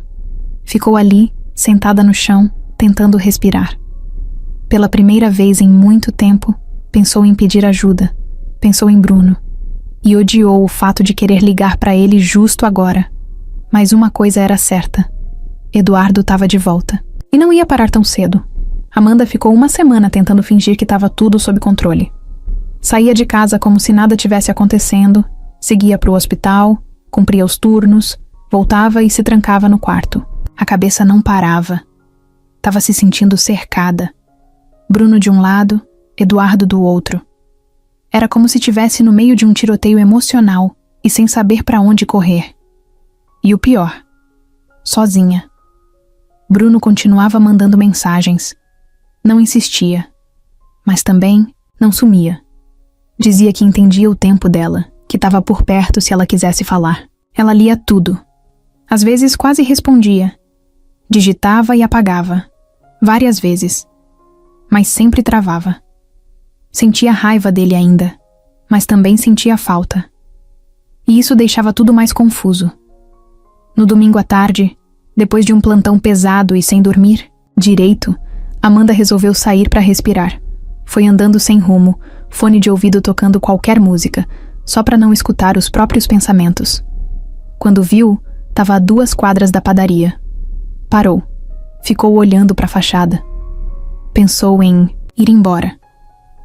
Ficou ali, sentada no chão, tentando respirar. Pela primeira vez em muito tempo, pensou em pedir ajuda. Pensou em Bruno. E odiou o fato de querer ligar para ele justo agora. Mas uma coisa era certa. Eduardo estava de volta. E não ia parar tão cedo. Amanda ficou uma semana tentando fingir que estava tudo sob controle. Saía de casa como se nada tivesse acontecendo, seguia para o hospital, cumpria os turnos, voltava e se trancava no quarto. A cabeça não parava. Estava se sentindo cercada. Bruno de um lado, Eduardo do outro. Era como se estivesse no meio de um tiroteio emocional e sem saber para onde correr. E o pior, sozinha. Bruno continuava mandando mensagens. Não insistia, mas também não sumia. Dizia que entendia o tempo dela, que estava por perto se ela quisesse falar. Ela lia tudo. Às vezes quase respondia. Digitava e apagava. Várias vezes. Mas sempre travava. Sentia raiva dele ainda, mas também sentia falta. E isso deixava tudo mais confuso. No domingo à tarde, depois de um plantão pesado e sem dormir direito, Amanda resolveu sair para respirar. Foi andando sem rumo, fone de ouvido tocando qualquer música, só para não escutar os próprios pensamentos. Quando viu, estava a 2 quadras da padaria. Parou. Ficou olhando para a fachada. Pensou em ir embora.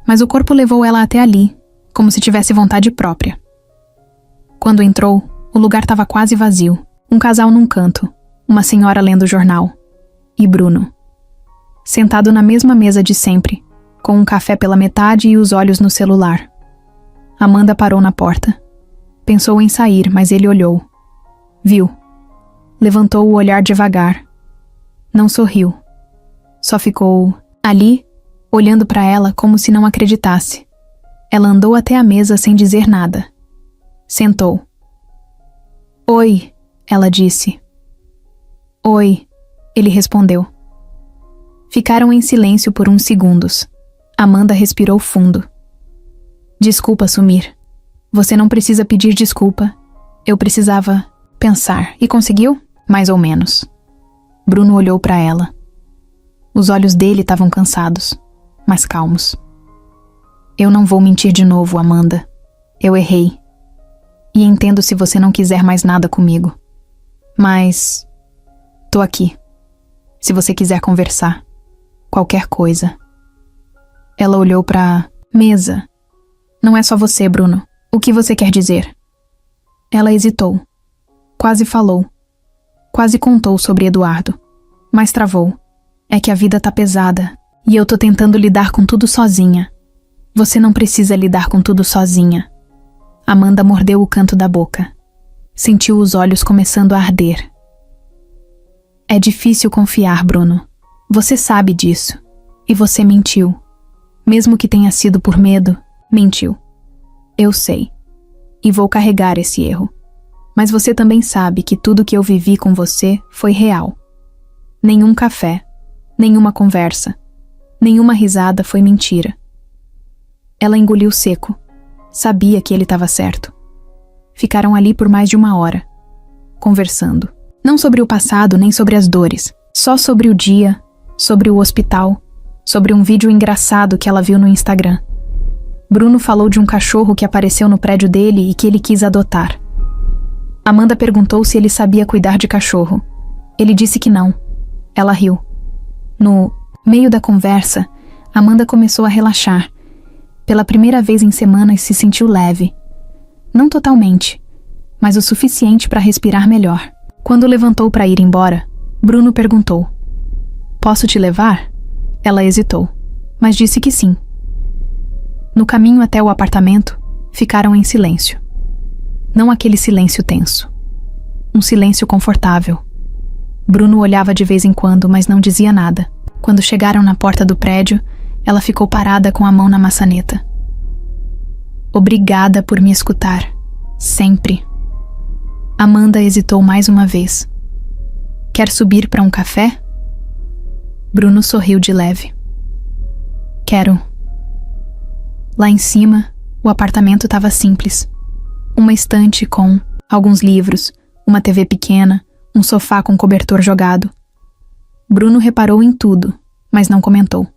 Mas o corpo levou ela até ali, como se tivesse vontade própria. Quando entrou, o lugar estava quase vazio. Um casal num canto, uma senhora lendo o jornal. E Bruno. Sentado na mesma mesa de sempre, com um café pela metade e os olhos no celular. Amanda parou na porta. Pensou em sair, mas ele olhou. Viu. Levantou o olhar devagar. Não sorriu. Só ficou ali, olhando para ela como se não acreditasse. Ela andou até a mesa sem dizer nada. Sentou. Oi, ela disse. Oi, ele respondeu. Ficaram em silêncio por uns segundos. Amanda respirou fundo. Desculpa sumir. Você não precisa pedir desculpa. Eu precisava pensar. E conseguiu? Mais ou menos. Bruno olhou para ela. Os olhos dele estavam cansados, mas calmos. Eu não vou mentir de novo, Amanda. Eu errei. E entendo se você não quiser mais nada comigo. Mas tô aqui. Se você quiser conversar. Qualquer coisa. Ela olhou para mesa. Não é só você, Bruno. O que você quer dizer? Ela hesitou. Quase falou. Quase contou sobre Eduardo. Mas travou. É que a vida tá pesada. E eu tô tentando lidar com tudo sozinha. Você não precisa lidar com tudo sozinha. Amanda mordeu o canto da boca. Sentiu os olhos começando a arder. É difícil confiar, Bruno. Você sabe disso. E você mentiu. Mesmo que tenha sido por medo, mentiu. Eu sei. E vou carregar esse erro. Mas você também sabe que tudo que eu vivi com você foi real. Nenhum café, nenhuma conversa, nenhuma risada foi mentira. Ela engoliu seco. Sabia que ele estava certo. Ficaram ali por mais de 1 hora, conversando. Não sobre o passado nem sobre as dores, só sobre o dia, sobre o hospital, sobre um vídeo engraçado que ela viu no Instagram. Bruno falou de um cachorro que apareceu no prédio dele e que ele quis adotar. Amanda perguntou se ele sabia cuidar de cachorro. Ele disse que não. Ela riu. No meio da conversa, Amanda começou a relaxar. Pela primeira vez em semanas se sentiu leve. Não totalmente, mas o suficiente para respirar melhor. Quando levantou para ir embora, Bruno perguntou: Posso te levar? Ela hesitou, mas disse que sim. No caminho até o apartamento, ficaram em silêncio. Não aquele silêncio tenso. Um silêncio confortável. Bruno olhava de vez em quando, mas não dizia nada. Quando chegaram na porta do prédio, ela ficou parada com a mão na maçaneta. Obrigada por me escutar. Sempre. Amanda hesitou mais uma vez. Quer subir para um café? Bruno sorriu de leve. Quero. Lá em cima, o apartamento estava simples. Uma estante com alguns livros, uma TV pequena, um sofá com cobertor jogado. Bruno reparou em tudo, mas não comentou.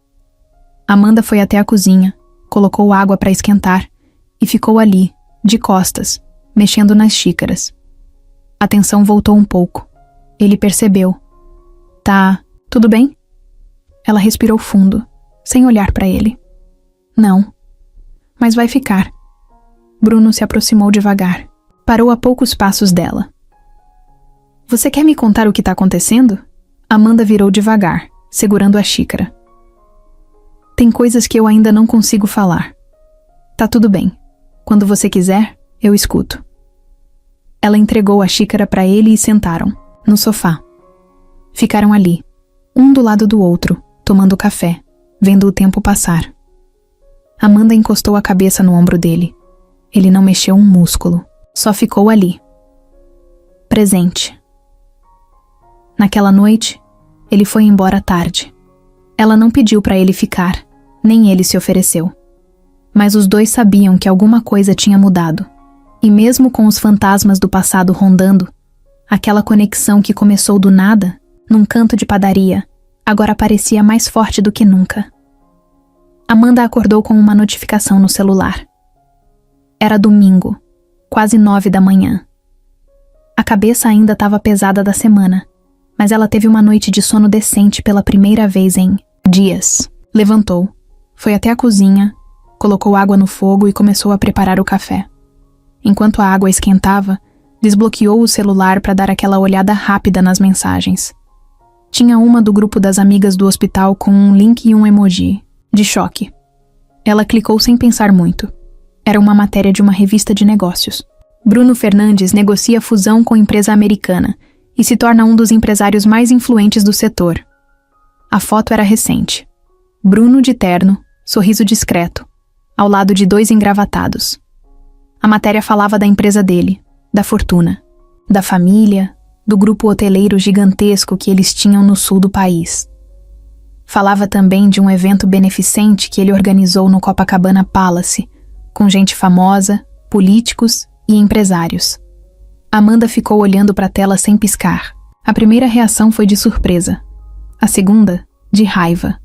Amanda foi até a cozinha, colocou água para esquentar e ficou ali, de costas, mexendo nas xícaras. A tensão voltou um pouco. Ele percebeu. Tá, tudo bem? Ela respirou fundo, sem olhar para ele. Não. Mas vai ficar. Bruno se aproximou devagar. Parou a poucos passos dela. Você quer me contar o que está acontecendo? Amanda virou devagar, segurando a xícara. Tem coisas que eu ainda não consigo falar. Tá tudo bem. Quando você quiser, eu escuto. Ela entregou a xícara para ele e sentaram, no sofá. Ficaram ali, um do lado do outro, tomando café, vendo o tempo passar. Amanda encostou a cabeça no ombro dele. Ele não mexeu um músculo, só ficou ali. Presente. Naquela noite, ele foi embora tarde. Ela não pediu para ele ficar, nem ele se ofereceu. Mas os dois sabiam que alguma coisa tinha mudado. E mesmo com os fantasmas do passado rondando, aquela conexão que começou do nada, num canto de padaria, agora parecia mais forte do que nunca. Amanda acordou com uma notificação no celular. Era domingo, quase 9 da manhã. A cabeça ainda estava pesada da semana, mas ela teve uma noite de sono decente pela primeira vez em dias. Levantou, foi até a cozinha, colocou água no fogo e começou a preparar o café. Enquanto a água esquentava, desbloqueou o celular para dar aquela olhada rápida nas mensagens. Tinha uma do grupo das amigas do hospital com um link e um emoji, de choque. Ela clicou sem pensar muito. Era uma matéria de uma revista de negócios. Bruno Fernandes negocia fusão com empresa americana e se torna um dos empresários mais influentes do setor. A foto era recente. Bruno de terno, sorriso discreto, ao lado de 2 engravatados. A matéria falava da empresa dele, da fortuna, da família, do grupo hoteleiro gigantesco que eles tinham no sul do país. Falava também de um evento beneficente que ele organizou no Copacabana Palace, com gente famosa, políticos e empresários. Amanda ficou olhando para a tela sem piscar. A primeira reação foi de surpresa. A segunda, de raiva,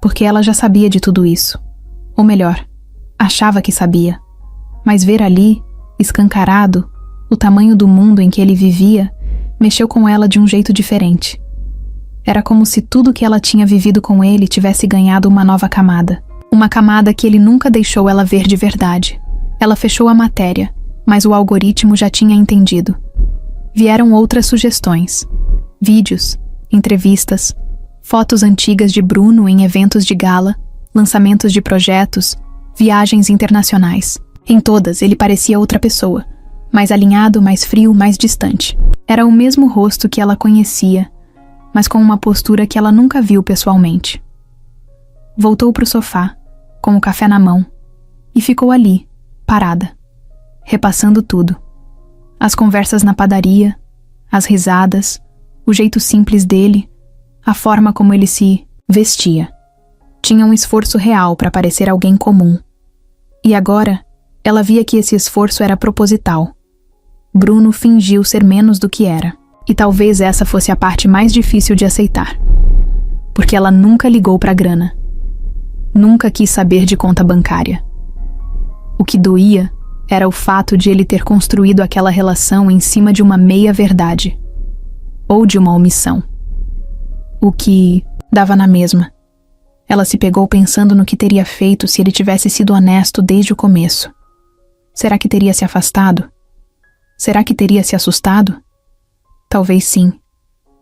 porque ela já sabia de tudo isso. Ou melhor, achava que sabia. Mas ver ali, escancarado, o tamanho do mundo em que ele vivia, mexeu com ela de um jeito diferente. Era como se tudo que ela tinha vivido com ele tivesse ganhado uma nova camada. Uma camada que ele nunca deixou ela ver de verdade. Ela fechou a matéria, mas o algoritmo já tinha entendido. Vieram outras sugestões. Vídeos, entrevistas, fotos antigas de Bruno em eventos de gala, lançamentos de projetos, viagens internacionais. Em todas, ele parecia outra pessoa, mais alinhado, mais frio, mais distante. Era o mesmo rosto que ela conhecia, mas com uma postura que ela nunca viu pessoalmente. Voltou para o sofá, com o café na mão, e ficou ali, parada, repassando tudo. As conversas na padaria, as risadas, o jeito simples dele, a forma como ele se vestia. Tinha um esforço real para parecer alguém comum. E agora, ela via que esse esforço era proposital. Bruno fingiu ser menos do que era. E talvez essa fosse a parte mais difícil de aceitar. Porque ela nunca ligou para a grana. Nunca quis saber de conta bancária. O que doía era o fato de ele ter construído aquela relação em cima de uma meia-verdade. Ou de uma omissão. O que dava na mesma. Ela se pegou pensando no que teria feito se ele tivesse sido honesto desde o começo. Será que teria se afastado? Será que teria se assustado? Talvez sim,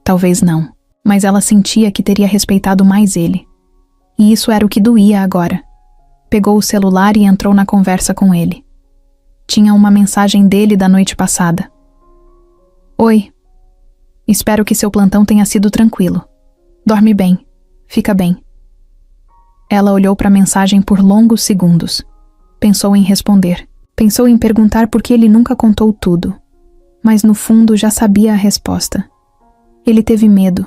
talvez não, mas ela sentia que teria respeitado mais ele. E isso era o que doía agora. Pegou o celular e entrou na conversa com ele. Tinha uma mensagem dele da noite passada. Oi. Espero que seu plantão tenha sido tranquilo. Dorme bem. Fica bem. Ela olhou para a mensagem por longos segundos. Pensou em responder. Pensou em perguntar por que ele nunca contou tudo. Mas no fundo já sabia a resposta. Ele teve medo.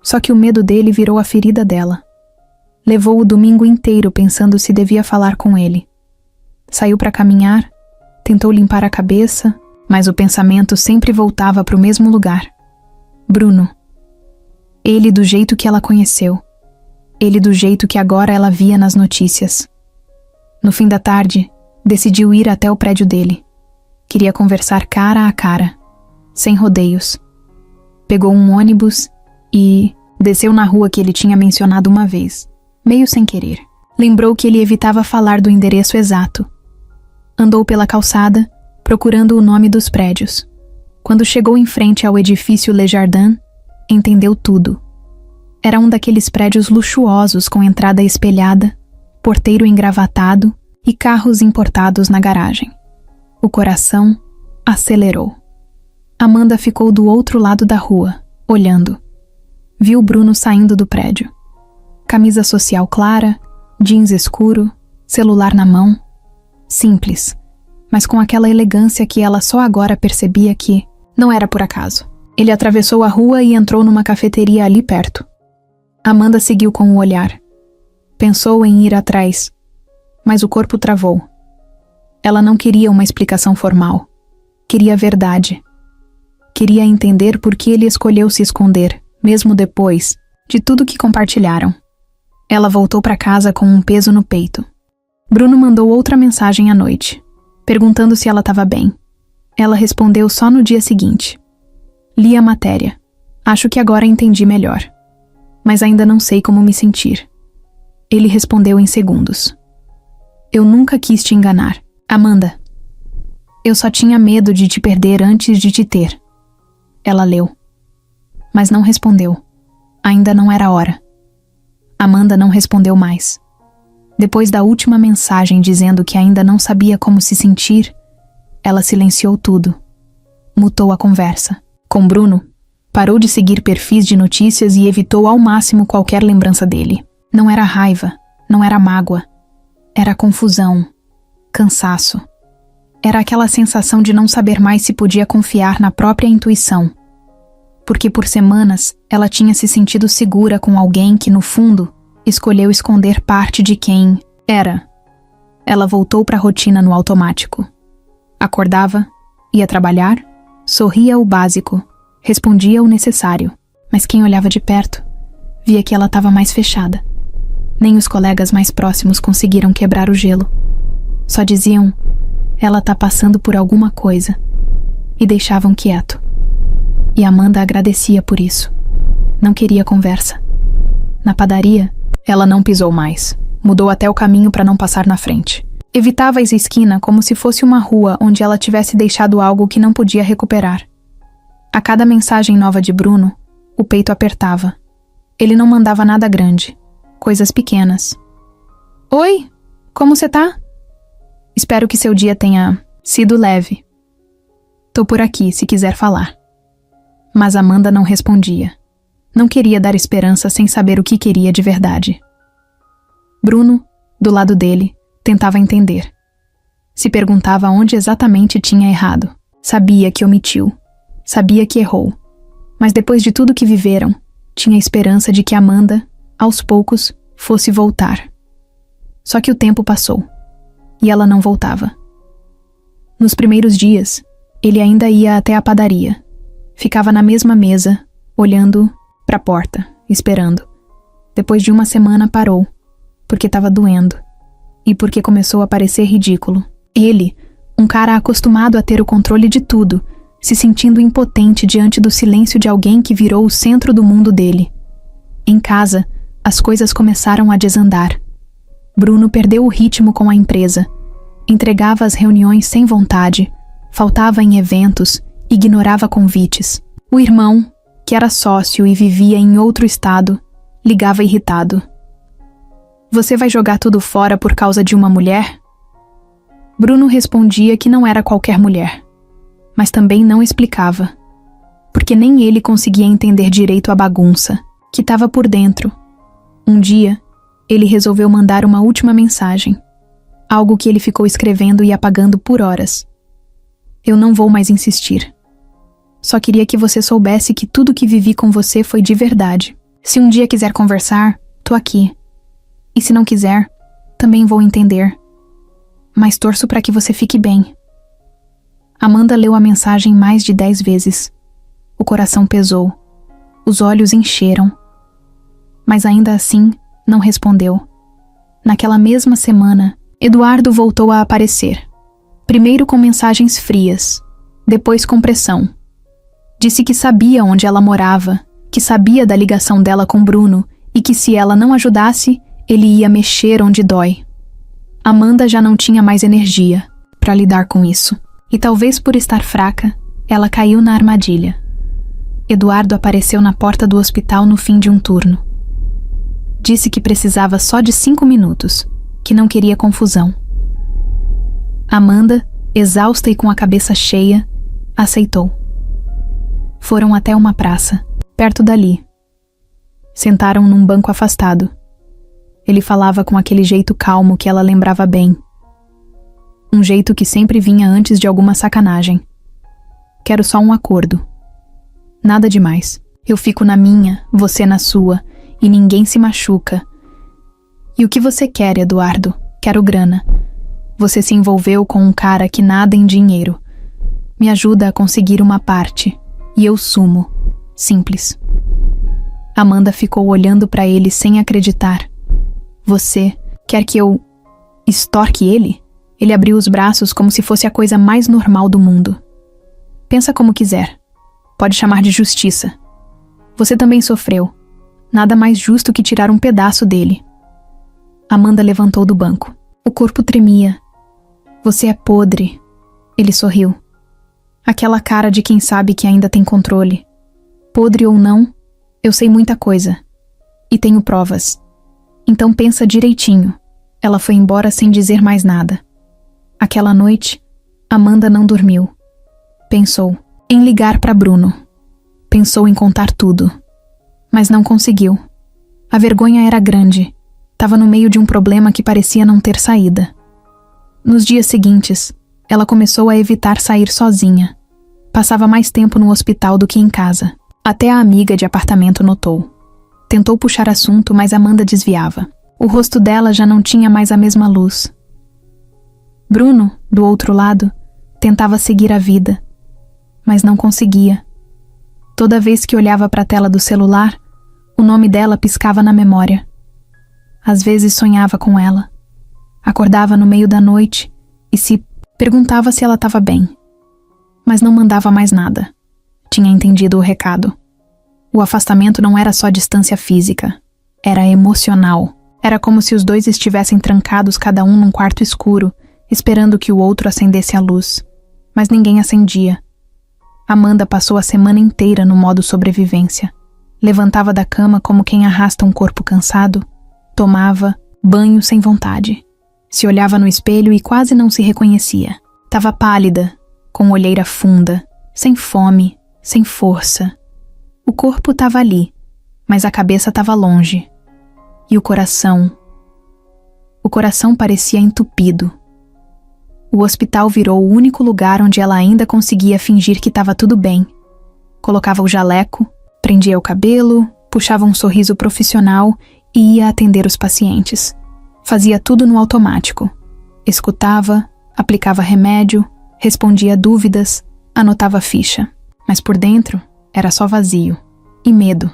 Só que o medo dele virou a ferida dela. Levou o domingo inteiro pensando se devia falar com ele. Saiu para caminhar, tentou limpar a cabeça, mas o pensamento sempre voltava para o mesmo lugar. Bruno. Ele do jeito que ela conheceu. Ele do jeito que agora ela via nas notícias. No fim da tarde, decidiu ir até o prédio dele. Queria conversar cara a cara, sem rodeios. Pegou um ônibus e desceu na rua que ele tinha mencionado uma vez, meio sem querer. Lembrou que ele evitava falar do endereço exato. Andou pela calçada, procurando o nome dos prédios. Quando chegou em frente ao edifício Le Jardin, entendeu tudo. Era um daqueles prédios luxuosos com entrada espelhada, porteiro engravatado e carros importados na garagem. O coração acelerou. Amanda ficou do outro lado da rua, olhando. Viu Bruno saindo do prédio. Camisa social clara, jeans escuro, celular na mão. Simples, mas com aquela elegância que ela só agora percebia que não era por acaso. Ele atravessou a rua e entrou numa cafeteria ali perto. Amanda seguiu com o olhar. Pensou em ir atrás, mas o corpo travou. Ela não queria uma explicação formal. Queria a verdade. Queria entender por que ele escolheu se esconder, mesmo depois de tudo que compartilharam. Ela voltou para casa com um peso no peito. Bruno mandou outra mensagem à noite, perguntando se ela estava bem. Ela respondeu só no dia seguinte. Li a matéria. Acho que agora entendi melhor. Mas ainda não sei como me sentir. Ele respondeu em segundos. Eu nunca quis te enganar, Amanda. Eu só tinha medo de te perder antes de te ter. Ela leu. Mas não respondeu. Ainda não era hora. Amanda não respondeu mais. Depois da última mensagem dizendo que ainda não sabia como se sentir, ela silenciou tudo. Mutou a conversa. Com Bruno, parou de seguir perfis de notícias e evitou ao máximo qualquer lembrança dele. Não era raiva, não era mágoa. Era confusão, cansaço. Era aquela sensação de não saber mais se podia confiar na própria intuição. Porque por semanas ela tinha se sentido segura com alguém que, no fundo, escolheu esconder parte de quem era. Ela voltou para a rotina no automático. Acordava, ia trabalhar, sorria o básico, respondia o necessário, mas quem olhava de perto via que ela estava mais fechada. Nem os colegas mais próximos conseguiram quebrar o gelo. Só diziam, ela tá passando por alguma coisa, e deixavam quieto. E Amanda agradecia por isso. Não queria conversa. Na padaria, ela não pisou mais. Mudou até o caminho para não passar na frente. Evitava a esquina como se fosse uma rua onde ela tivesse deixado algo que não podia recuperar. A cada mensagem nova de Bruno, o peito apertava. Ele não mandava nada grande. Coisas pequenas. Oi, como você tá? Espero que seu dia tenha sido leve. Tô por aqui, se quiser falar. Mas Amanda não respondia. Não queria dar esperança sem saber o que queria de verdade. Bruno, do lado dele, tentava entender. Se perguntava onde exatamente tinha errado. Sabia que omitiu. Sabia que errou. Mas depois de tudo que viveram, tinha esperança de que Amanda, aos poucos, fosse voltar. Só que o tempo passou. E ela não voltava. Nos primeiros dias, ele ainda ia até a padaria. Ficava na mesma mesa, olhando para a porta, esperando. Depois de uma semana parou, porque estava doendo. E porque começou a parecer ridículo. Ele, um cara acostumado a ter o controle de tudo, se sentindo impotente diante do silêncio de alguém que virou o centro do mundo dele. Em casa, as coisas começaram a desandar. Bruno perdeu o ritmo com a empresa. Entregava as reuniões sem vontade, faltava em eventos, ignorava convites. O irmão, que era sócio e vivia em outro estado, ligava irritado. Você vai jogar tudo fora por causa de uma mulher? Bruno respondia que não era qualquer mulher, mas também não explicava, porque nem ele conseguia entender direito a bagunça que estava por dentro. Um dia, ele resolveu mandar uma última mensagem, algo que ele ficou escrevendo e apagando por horas. Eu não vou mais insistir. Só queria que você soubesse que tudo que vivi com você foi de verdade. Se um dia quiser conversar, tô aqui. E se não quiser, também vou entender. Mas torço para que você fique bem. Amanda leu a mensagem mais de 10 vezes. O coração pesou. Os olhos encheram. Mas ainda assim, não respondeu. Naquela mesma semana, Eduardo voltou a aparecer. Primeiro com mensagens frias, depois com pressão. Disse que sabia onde ela morava, que sabia da ligação dela com Bruno e que se ela não ajudasse, ele ia mexer onde dói. Amanda já não tinha mais energia para lidar com isso. E talvez por estar fraca, ela caiu na armadilha. Eduardo apareceu na porta do hospital no fim de um turno. Disse que precisava só de 5 minutos, que não queria confusão. Amanda, exausta e com a cabeça cheia, aceitou. Foram até uma praça, perto dali. Sentaram num banco afastado. Ele falava com aquele jeito calmo que ela lembrava bem. Um jeito que sempre vinha antes de alguma sacanagem. Quero só um acordo. Nada demais. Eu fico na minha, você na sua, e ninguém se machuca. E o que você quer, Eduardo? Quero grana. Você se envolveu com um cara que nada em dinheiro. Me ajuda a conseguir uma parte, e eu sumo. Simples. Amanda ficou olhando para ele sem acreditar. Você quer que eu extorque ele? Ele abriu os braços como se fosse a coisa mais normal do mundo. Pensa como quiser. Pode chamar de justiça. Você também sofreu. Nada mais justo que tirar um pedaço dele. Amanda levantou do banco. O corpo tremia. Você é podre. Ele sorriu. Aquela cara de quem sabe que ainda tem controle. Podre ou não, eu sei muita coisa. E tenho provas. Então pensa direitinho. Ela foi embora sem dizer mais nada. Aquela noite, Amanda não dormiu. Pensou em ligar para Bruno. Pensou em contar tudo. Mas não conseguiu. A vergonha era grande. Estava no meio de um problema que parecia não ter saída. Nos dias seguintes, ela começou a evitar sair sozinha. Passava mais tempo no hospital do que em casa. Até a amiga de apartamento notou. Tentou puxar assunto, mas Amanda desviava. O rosto dela já não tinha mais a mesma luz. Bruno, do outro lado, tentava seguir a vida, mas não conseguia. Toda vez que olhava para a tela do celular, o nome dela piscava na memória. Às vezes sonhava com ela. Acordava no meio da noite e se perguntava se ela estava bem. Mas não mandava mais nada. Tinha entendido o recado. O afastamento não era só distância física. Era emocional. Era como se os dois estivessem trancados cada um num quarto escuro, esperando que o outro acendesse a luz. Mas ninguém acendia. Amanda passou a semana inteira no modo sobrevivência. Levantava da cama como quem arrasta um corpo cansado. Tomava banho sem vontade. Se olhava no espelho e quase não se reconhecia. Tava pálida, com olheira funda, sem fome, sem força. O corpo tava ali, mas a cabeça tava longe. E o coração? O coração parecia entupido. O hospital virou o único lugar onde ela ainda conseguia fingir que estava tudo bem. Colocava o jaleco, prendia o cabelo, puxava um sorriso profissional e ia atender os pacientes. Fazia tudo no automático. Escutava, aplicava remédio, respondia dúvidas, anotava ficha. Mas por dentro era só vazio e medo.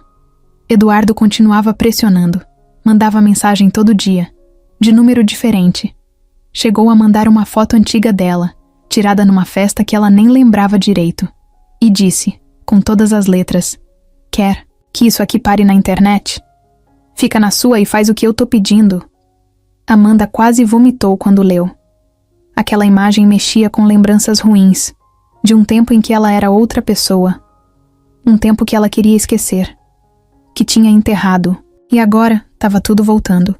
Eduardo continuava pressionando. Mandava mensagem todo dia, de número diferente. Chegou a mandar uma foto antiga dela, tirada numa festa que ela nem lembrava direito. E disse, com todas as letras: quer que isso aqui pare na internet? Fica na sua e faz o que eu tô pedindo. Amanda quase vomitou quando leu. Aquela imagem mexia com lembranças ruins, de um tempo em que ela era outra pessoa. Um tempo que ela queria esquecer, que tinha enterrado, e agora estava tudo voltando.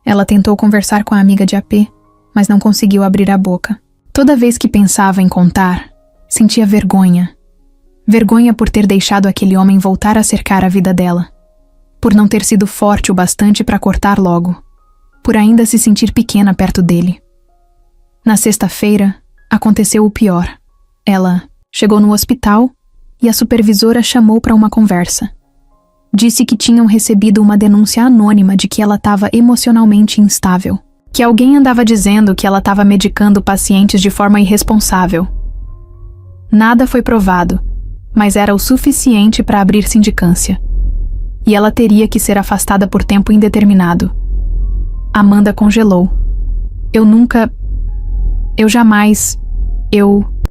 Ela tentou conversar com a amiga de AP, mas não conseguiu abrir a boca. Toda vez que pensava em contar, sentia vergonha. Vergonha por ter deixado aquele homem voltar a cercar a vida dela. Por não ter sido forte o bastante para cortar logo. Por ainda se sentir pequena perto dele. Na sexta-feira, aconteceu o pior. Ela chegou no hospital e a supervisora chamou para uma conversa. Disse que tinham recebido uma denúncia anônima de que ela estava emocionalmente instável, que alguém andava dizendo que ela estava medicando pacientes de forma irresponsável. Nada foi provado, mas era o suficiente para abrir sindicância. E ela teria que ser afastada por tempo indeterminado. Amanda congelou.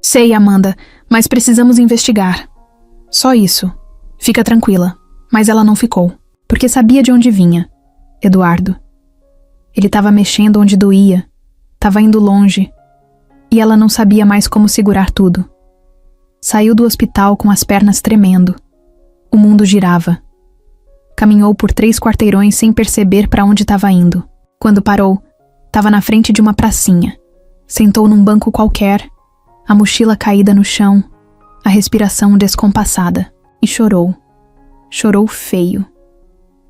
Sei, Amanda, mas precisamos investigar. Só isso. Fica tranquila. Mas ela não ficou, porque sabia de onde vinha. Eduardo. Ele estava mexendo onde doía, estava indo longe, e ela não sabia mais como segurar tudo. Saiu do hospital com as pernas tremendo. O mundo girava. Caminhou por 3 quarteirões sem perceber para onde estava indo. Quando parou, estava na frente de uma pracinha. Sentou num banco qualquer, a mochila caída no chão, a respiração descompassada, e chorou. Chorou feio,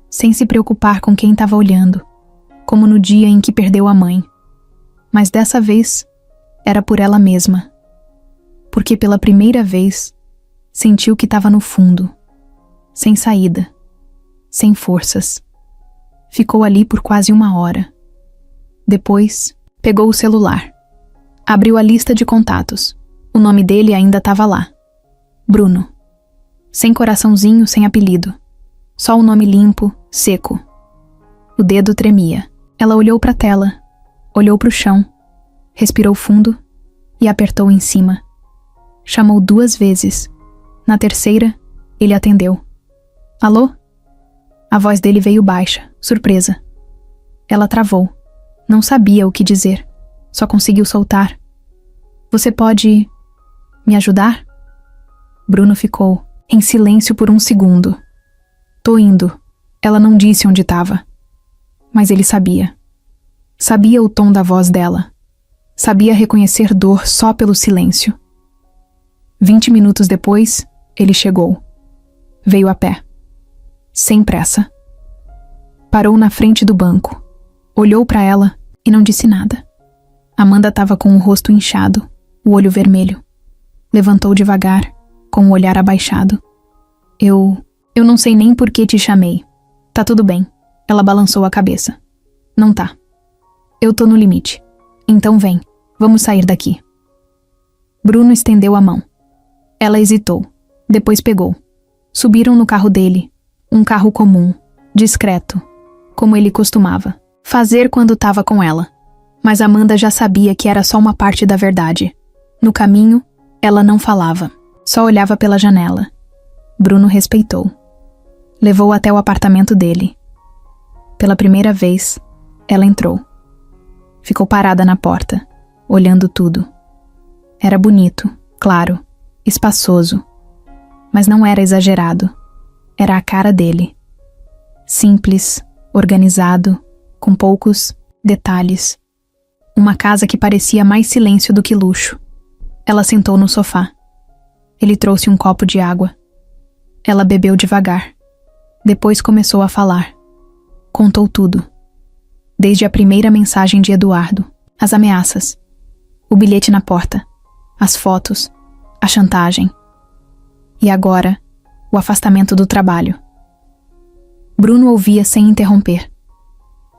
sem se preocupar com quem estava olhando, como no dia em que perdeu a mãe. Mas dessa vez, era por ela mesma. Porque pela primeira vez, sentiu que estava no fundo, sem saída, sem forças. Ficou ali por quase 1 hora. Depois, pegou o celular. Abriu a lista de contatos. O nome dele ainda estava lá. Bruno. Sem coraçãozinho, sem apelido. Só o nome limpo, seco. O dedo tremia. Ela olhou para a tela, olhou para o chão, respirou fundo e apertou em cima. Chamou 2 vezes. Na terceira, ele atendeu. Alô? A voz dele veio baixa, surpresa. Ela travou. Não sabia o que dizer. Só conseguiu soltar. Você pode me ajudar? Bruno ficou em silêncio por 1 segundo. Tô indo. Ela não disse onde estava. Mas ele sabia. Sabia o tom da voz dela. Sabia reconhecer dor só pelo silêncio. 20 minutos depois, ele chegou. Veio a pé. Sem pressa. Parou na frente do banco. Olhou para ela e não disse nada. Amanda estava com o rosto inchado, o olho vermelho. Levantou devagar, com o olhar abaixado. Eu não sei nem por que te chamei. Tá tudo bem. Ela balançou a cabeça. Não tá. Eu tô no limite. Então vem, vamos sair daqui. Bruno estendeu a mão. Ela hesitou. Depois pegou. Subiram no carro dele. Um carro comum, discreto, como ele costumava fazer quando estava com ela. Mas Amanda já sabia que era só uma parte da verdade. No caminho, ela não falava. Só olhava pela janela. Bruno respeitou. Levou até o apartamento dele. Pela primeira vez, ela entrou. Ficou parada na porta, olhando tudo. Era bonito, claro, espaçoso. Mas não era exagerado. Era a cara dele. Simples, organizado, com poucos detalhes. Uma casa que parecia mais silêncio do que luxo. Ela sentou no sofá. Ele trouxe um copo de água. Ela bebeu devagar. Depois começou a falar. Contou tudo. Desde a primeira mensagem de Eduardo, as ameaças, o bilhete na porta, as fotos, a chantagem. E agora, o afastamento do trabalho. Bruno ouvia sem interromper.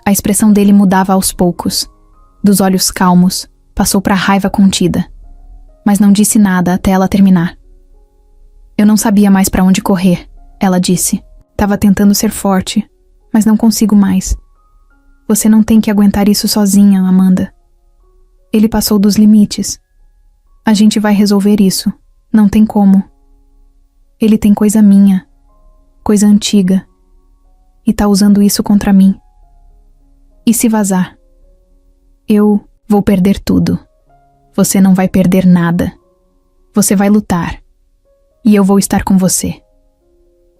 A expressão dele mudava aos poucos. Dos olhos calmos, passou para a raiva contida. Mas não disse nada até ela terminar. Eu não sabia mais para onde correr, ela disse. Tava tentando ser forte, mas não consigo mais. Você não tem que aguentar isso sozinha, Amanda. Ele passou dos limites. A gente vai resolver isso. Não tem como. Ele tem coisa minha, coisa antiga, e tá usando isso contra mim. E se vazar? Eu vou perder tudo. Você não vai perder nada. Você vai lutar. E eu vou estar com você.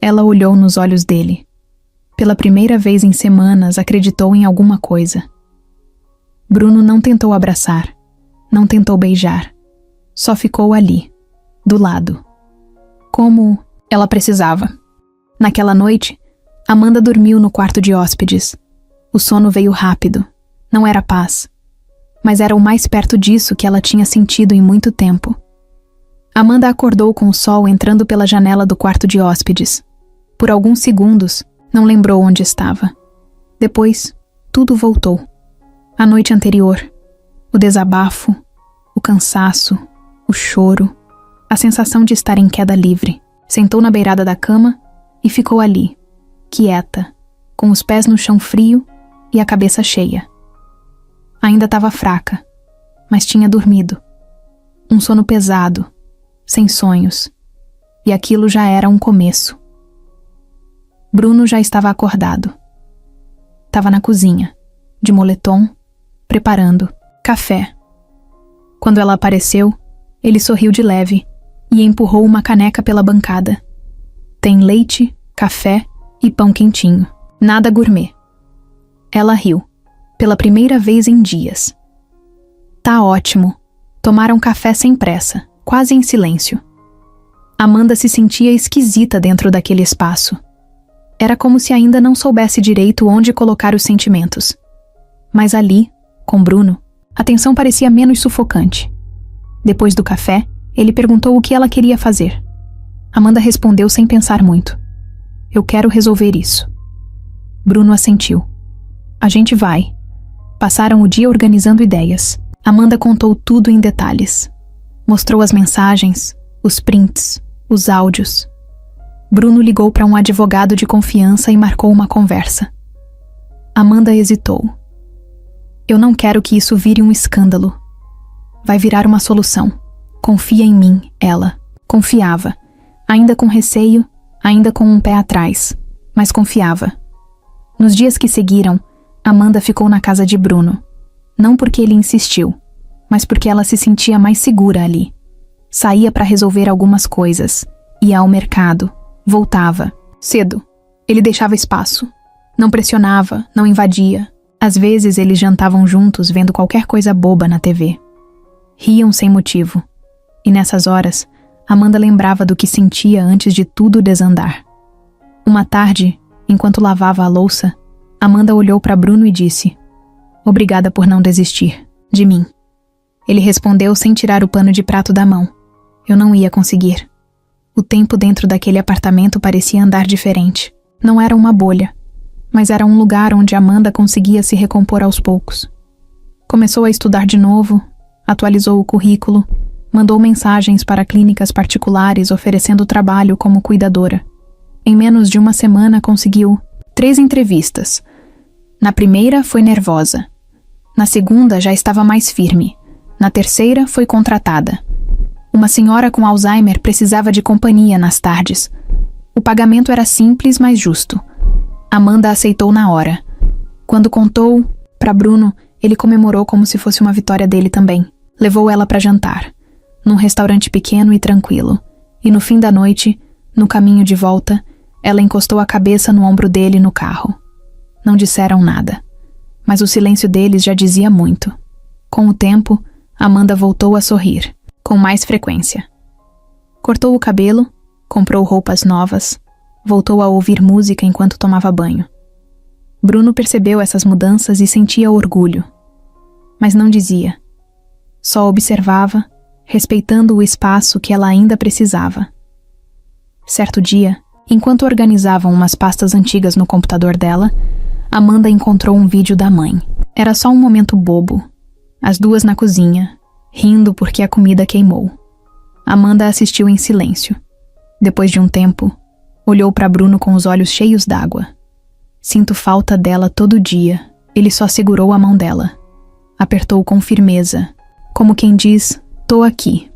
Ela olhou nos olhos dele. Pela primeira vez em semanas, acreditou em alguma coisa. Bruno não tentou abraçar, não tentou beijar. Só ficou ali, do lado. Como ela precisava. Naquela noite, Amanda dormiu no quarto de hóspedes. O sono veio rápido. Não era paz. Mas era o mais perto disso que ela tinha sentido em muito tempo. Amanda acordou com o sol entrando pela janela do quarto de hóspedes. Por alguns segundos, não lembrou onde estava. Depois, tudo voltou. A noite anterior, o desabafo, o cansaço, o choro, a sensação de estar em queda livre. Sentou na beirada da cama e ficou ali, quieta, com os pés no chão frio e a cabeça cheia. Ainda estava fraca, mas tinha dormido. Um sono pesado, sem sonhos, e aquilo já era um começo. Bruno já estava acordado. Estava na cozinha, de moletom, preparando café. Quando ela apareceu, ele sorriu de leve e empurrou uma caneca pela bancada. Tem leite, café e pão quentinho. Nada gourmet. Ela riu, pela primeira vez em dias. Tá ótimo. Tomaram café sem pressa, quase em silêncio. Amanda se sentia esquisita dentro daquele espaço. Era como se ainda não soubesse direito onde colocar os sentimentos. Mas ali, com Bruno, a tensão parecia menos sufocante. Depois do café, ele perguntou o que ela queria fazer. Amanda respondeu sem pensar muito. Eu quero resolver isso. Bruno assentiu. A gente vai. Passaram o dia organizando ideias. Amanda contou tudo em detalhes. Mostrou as mensagens, os prints, os áudios. Bruno ligou para um advogado de confiança e marcou uma conversa. Amanda hesitou. Eu não quero que isso vire um escândalo. Vai virar uma solução. Confia em mim, ela. Confiava. Ainda com receio, ainda com um pé atrás, mas confiava. Nos dias que seguiram, Amanda ficou na casa de Bruno. Não porque ele insistiu, mas porque ela se sentia mais segura ali. Saía para resolver algumas coisas, ia ao mercado, voltava. Cedo. Ele deixava espaço. Não pressionava, não invadia. Às vezes eles jantavam juntos vendo qualquer coisa boba na TV. Riam sem motivo. E nessas horas, Amanda lembrava do que sentia antes de tudo desandar. Uma tarde, enquanto lavava a louça, Amanda olhou para Bruno e disse: Obrigada por não desistir. De mim. Ele respondeu sem tirar o pano de prato da mão. Eu não ia conseguir. O tempo dentro daquele apartamento parecia andar diferente. Não era uma bolha, mas era um lugar onde Amanda conseguia se recompor aos poucos. Começou a estudar de novo, atualizou o currículo, mandou mensagens para clínicas particulares oferecendo trabalho como cuidadora. Em menos de uma semana conseguiu 3 entrevistas. Na primeira foi nervosa. Na segunda já estava mais firme. Na terceira foi contratada. Uma senhora com Alzheimer precisava de companhia nas tardes. O pagamento era simples, mas justo. Amanda aceitou na hora. Quando contou para Bruno, ele comemorou como se fosse uma vitória dele também. Levou ela para jantar, num restaurante pequeno e tranquilo. E no fim da noite, no caminho de volta, ela encostou a cabeça no ombro dele no carro. Não disseram nada, mas o silêncio deles já dizia muito. Com o tempo, Amanda voltou a sorrir, com mais frequência. Cortou o cabelo, comprou roupas novas, voltou a ouvir música enquanto tomava banho. Bruno percebeu essas mudanças e sentia orgulho, mas não dizia. Só observava, respeitando o espaço que ela ainda precisava. Certo dia, enquanto organizavam umas pastas antigas no computador dela, Amanda encontrou um vídeo da mãe. Era só um momento bobo. As duas na cozinha, rindo porque a comida queimou. Amanda assistiu em silêncio. Depois de um tempo, olhou para Bruno com os olhos cheios d'água. Sinto falta dela todo dia. Ele só segurou a mão dela. Apertou com firmeza, como quem diz, tô aqui.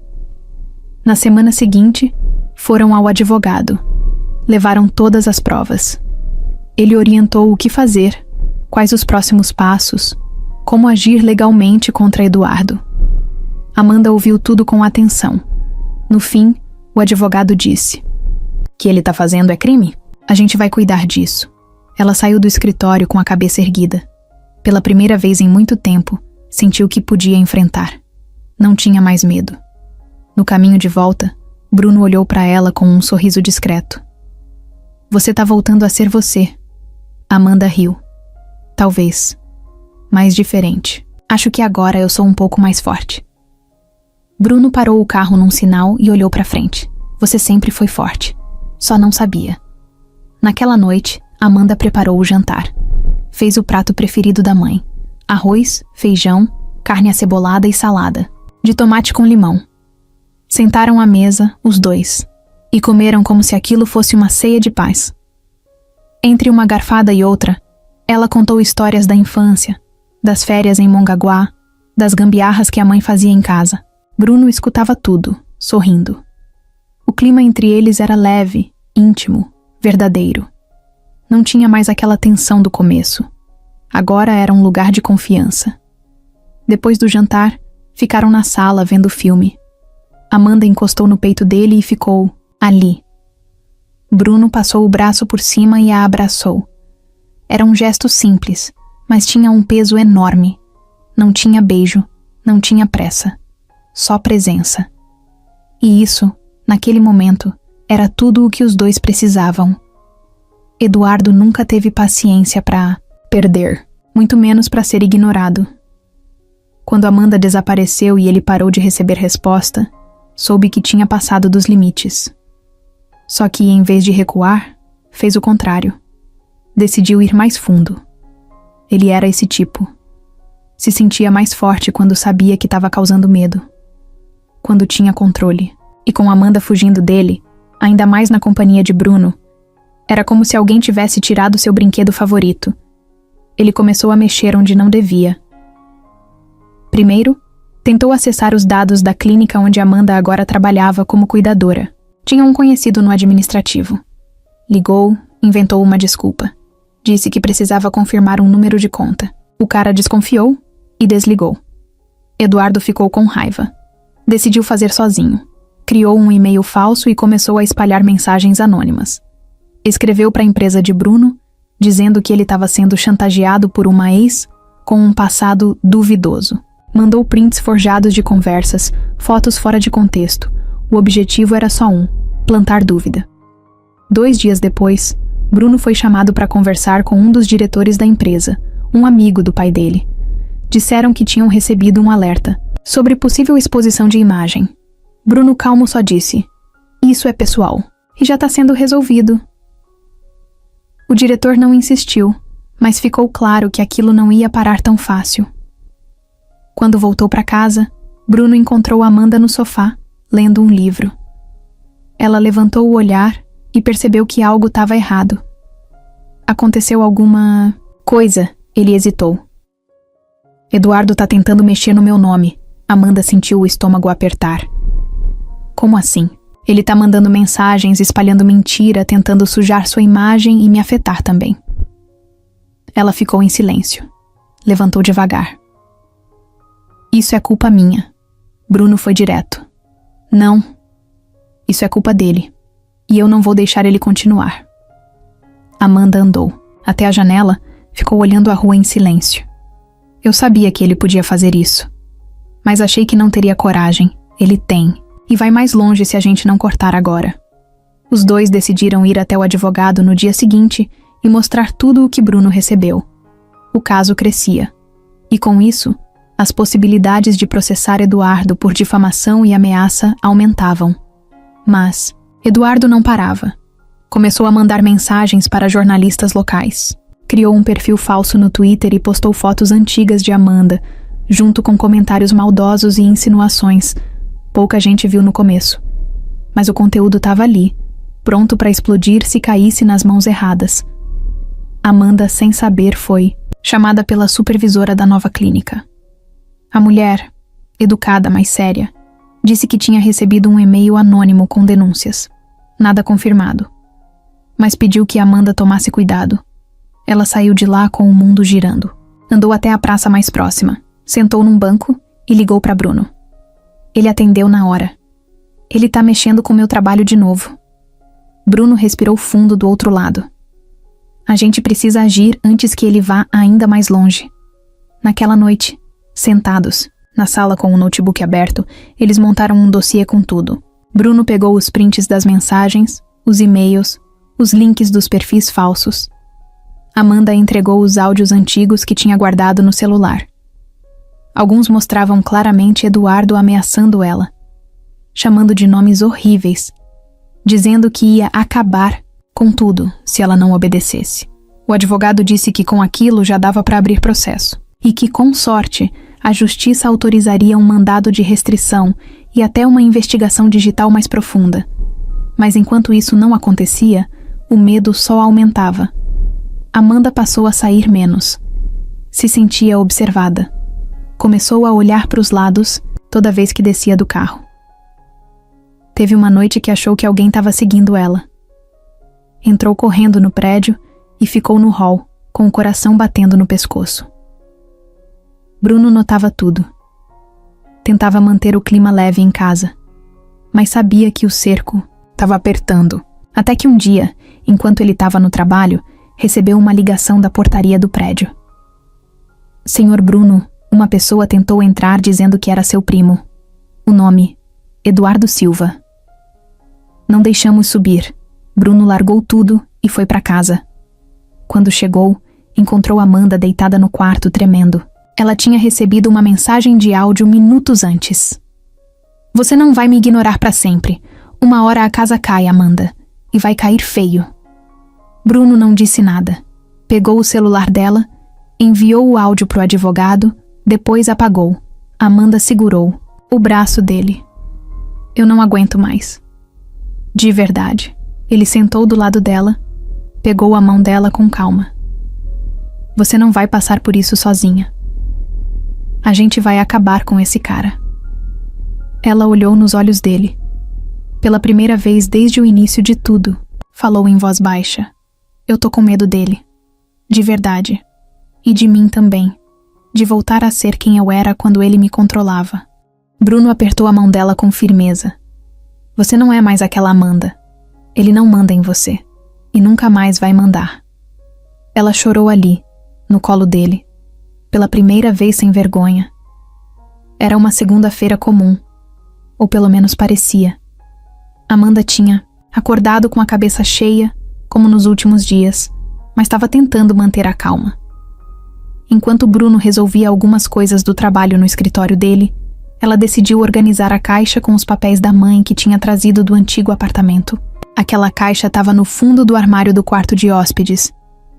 Na semana seguinte, foram ao advogado. Levaram todas as provas. Ele orientou o que fazer, quais os próximos passos, como agir legalmente contra Eduardo. Amanda ouviu tudo com atenção. No fim, o advogado disse: que ele tá fazendo é crime? A gente vai cuidar disso. Ela saiu do escritório com a cabeça erguida. Pela primeira vez em muito tempo, sentiu que podia enfrentar. Não tinha mais medo. No caminho de volta, Bruno olhou para ela com um sorriso discreto. Você tá voltando a ser você. Amanda riu. Talvez. Mais diferente. Acho que agora eu sou um pouco mais forte. Bruno parou o carro num sinal e olhou pra frente. Você sempre foi forte. Só não sabia. Naquela noite, Amanda preparou o jantar. Fez o prato preferido da mãe. Arroz, feijão, carne acebolada e salada. De tomate com limão. Sentaram à mesa, os dois. E comeram como se aquilo fosse uma ceia de paz. Entre uma garfada e outra, ela contou histórias da infância, das férias em Mongaguá, das gambiarras que a mãe fazia em casa. Bruno escutava tudo, sorrindo. O clima entre eles era leve, íntimo, verdadeiro. Não tinha mais aquela tensão do começo. Agora era um lugar de confiança. Depois do jantar, ficaram na sala vendo o filme. Amanda encostou no peito dele e ficou ali. Bruno passou o braço por cima e a abraçou. Era um gesto simples, mas tinha um peso enorme. Não tinha beijo, não tinha pressa. Só presença. E isso, naquele momento, era tudo o que os dois precisavam. Eduardo nunca teve paciência para perder, muito menos para ser ignorado. Quando Amanda desapareceu e ele parou de receber resposta, soube que tinha passado dos limites. Só que, em vez de recuar, fez o contrário. Decidiu ir mais fundo. Ele era esse tipo. Se sentia mais forte quando sabia que estava causando medo. Quando tinha controle. E com Amanda fugindo dele, ainda mais na companhia de Bruno, era como se alguém tivesse tirado seu brinquedo favorito. Ele começou a mexer onde não devia. Primeiro, tentou acessar os dados da clínica onde Amanda agora trabalhava como cuidadora. Tinha um conhecido no administrativo. Ligou, inventou uma desculpa. Disse que precisava confirmar um número de conta. O cara desconfiou e desligou. Eduardo ficou com raiva. Decidiu fazer sozinho. Criou um e-mail falso e começou a espalhar mensagens anônimas. Escreveu para a empresa de Bruno, dizendo que ele estava sendo chantageado por uma ex com um passado duvidoso. Mandou prints forjados de conversas, fotos fora de contexto. O objetivo era só um: plantar dúvida. 2 dias depois, Bruno foi chamado para conversar com um dos diretores da empresa, um amigo do pai dele. Disseram que tinham recebido um alerta sobre possível exposição de imagem. Bruno calmo só disse: "Isso é pessoal, e já está sendo resolvido." O diretor não insistiu, mas ficou claro que aquilo não ia parar tão fácil. Quando voltou para casa, Bruno encontrou Amanda no sofá, lendo um livro. Ela levantou o olhar e percebeu que algo estava errado. Aconteceu alguma coisa, ele hesitou. Eduardo tá tentando mexer no meu nome. Amanda sentiu o estômago apertar. Como assim? Ele tá mandando mensagens, espalhando mentira, tentando sujar sua imagem e me afetar também. Ela ficou em silêncio. Levantou devagar. Isso é culpa minha. Bruno foi direto. Não. Isso é culpa dele. E eu não vou deixar ele continuar. Amanda andou. Até a janela, ficou olhando a rua em silêncio. Eu sabia que ele podia fazer isso. Mas achei que não teria coragem. Ele tem. E vai mais longe se a gente não cortar agora. Os dois decidiram ir até o advogado no dia seguinte e mostrar tudo o que Bruno recebeu. O caso crescia. E com isso, as possibilidades de processar Eduardo por difamação e ameaça aumentavam. Mas Eduardo não parava. Começou a mandar mensagens para jornalistas locais. Criou um perfil falso no Twitter e postou fotos antigas de Amanda, junto com comentários maldosos e insinuações. Pouca gente viu no começo. Mas o conteúdo estava ali, pronto para explodir se caísse nas mãos erradas. Amanda, sem saber, foi chamada pela supervisora da nova clínica. A mulher, educada, mas séria, disse que tinha recebido um e-mail anônimo com denúncias. Nada confirmado. Mas pediu que Amanda tomasse cuidado. Ela saiu de lá com o mundo girando. Andou até a praça mais próxima, sentou num banco e ligou para Bruno. Ele atendeu na hora. Ele tá mexendo com meu trabalho de novo. Bruno respirou fundo do outro lado. A gente precisa agir antes que ele vá ainda mais longe. Naquela noite, sentados, na sala com o notebook aberto, eles montaram um dossiê com tudo. Bruno pegou os prints das mensagens, os e-mails, os links dos perfis falsos. Amanda entregou os áudios antigos que tinha guardado no celular. Alguns mostravam claramente Eduardo ameaçando ela, chamando de nomes horríveis, dizendo que ia acabar com tudo se ela não obedecesse. O advogado disse que com aquilo já dava para abrir processo e que, com sorte, a justiça autorizaria um mandado de restrição e até uma investigação digital mais profunda. Mas enquanto isso não acontecia, o medo só aumentava. Amanda passou a sair menos. Se sentia observada. Começou a olhar para os lados toda vez que descia do carro. Teve uma noite que achou que alguém estava seguindo ela. Entrou correndo no prédio e ficou no hall, com o coração batendo no pescoço. Bruno notava tudo. Tentava manter o clima leve em casa, mas sabia que o cerco estava apertando. Até que um dia, enquanto ele estava no trabalho, recebeu uma ligação da portaria do prédio. Senhor Bruno, uma pessoa tentou entrar dizendo que era seu primo. O nome, Eduardo Silva. Não deixamos subir. Bruno largou tudo e foi para casa. Quando chegou, encontrou Amanda deitada no quarto, tremendo. Ela tinha recebido uma mensagem de áudio minutos antes. Você não vai me ignorar para sempre. Uma hora a casa cai, Amanda. E vai cair feio. Bruno não disse nada. Pegou o celular dela, enviou o áudio pro advogado, depois apagou. Amanda segurou o braço dele. Eu não aguento mais. De verdade. Ele sentou do lado dela, pegou a mão dela com calma. Você não vai passar por isso sozinha. A gente vai acabar com esse cara. Ela olhou nos olhos dele. Pela primeira vez desde o início de tudo, falou em voz baixa. Eu tô com medo dele. De verdade. E de mim também. De voltar a ser quem eu era quando ele me controlava. Bruno apertou a mão dela com firmeza. Você não é mais aquela Amanda. Ele não manda em você. E nunca mais vai mandar. Ela chorou ali, no colo dele. Pela primeira vez sem vergonha. Era uma segunda-feira comum. Ou pelo menos parecia. Amanda tinha acordado com a cabeça cheia, como nos últimos dias, mas estava tentando manter a calma. Enquanto Bruno resolvia algumas coisas do trabalho no escritório dele, ela decidiu organizar a caixa com os papéis da mãe que tinha trazido do antigo apartamento. Aquela caixa estava no fundo do armário do quarto de hóspedes.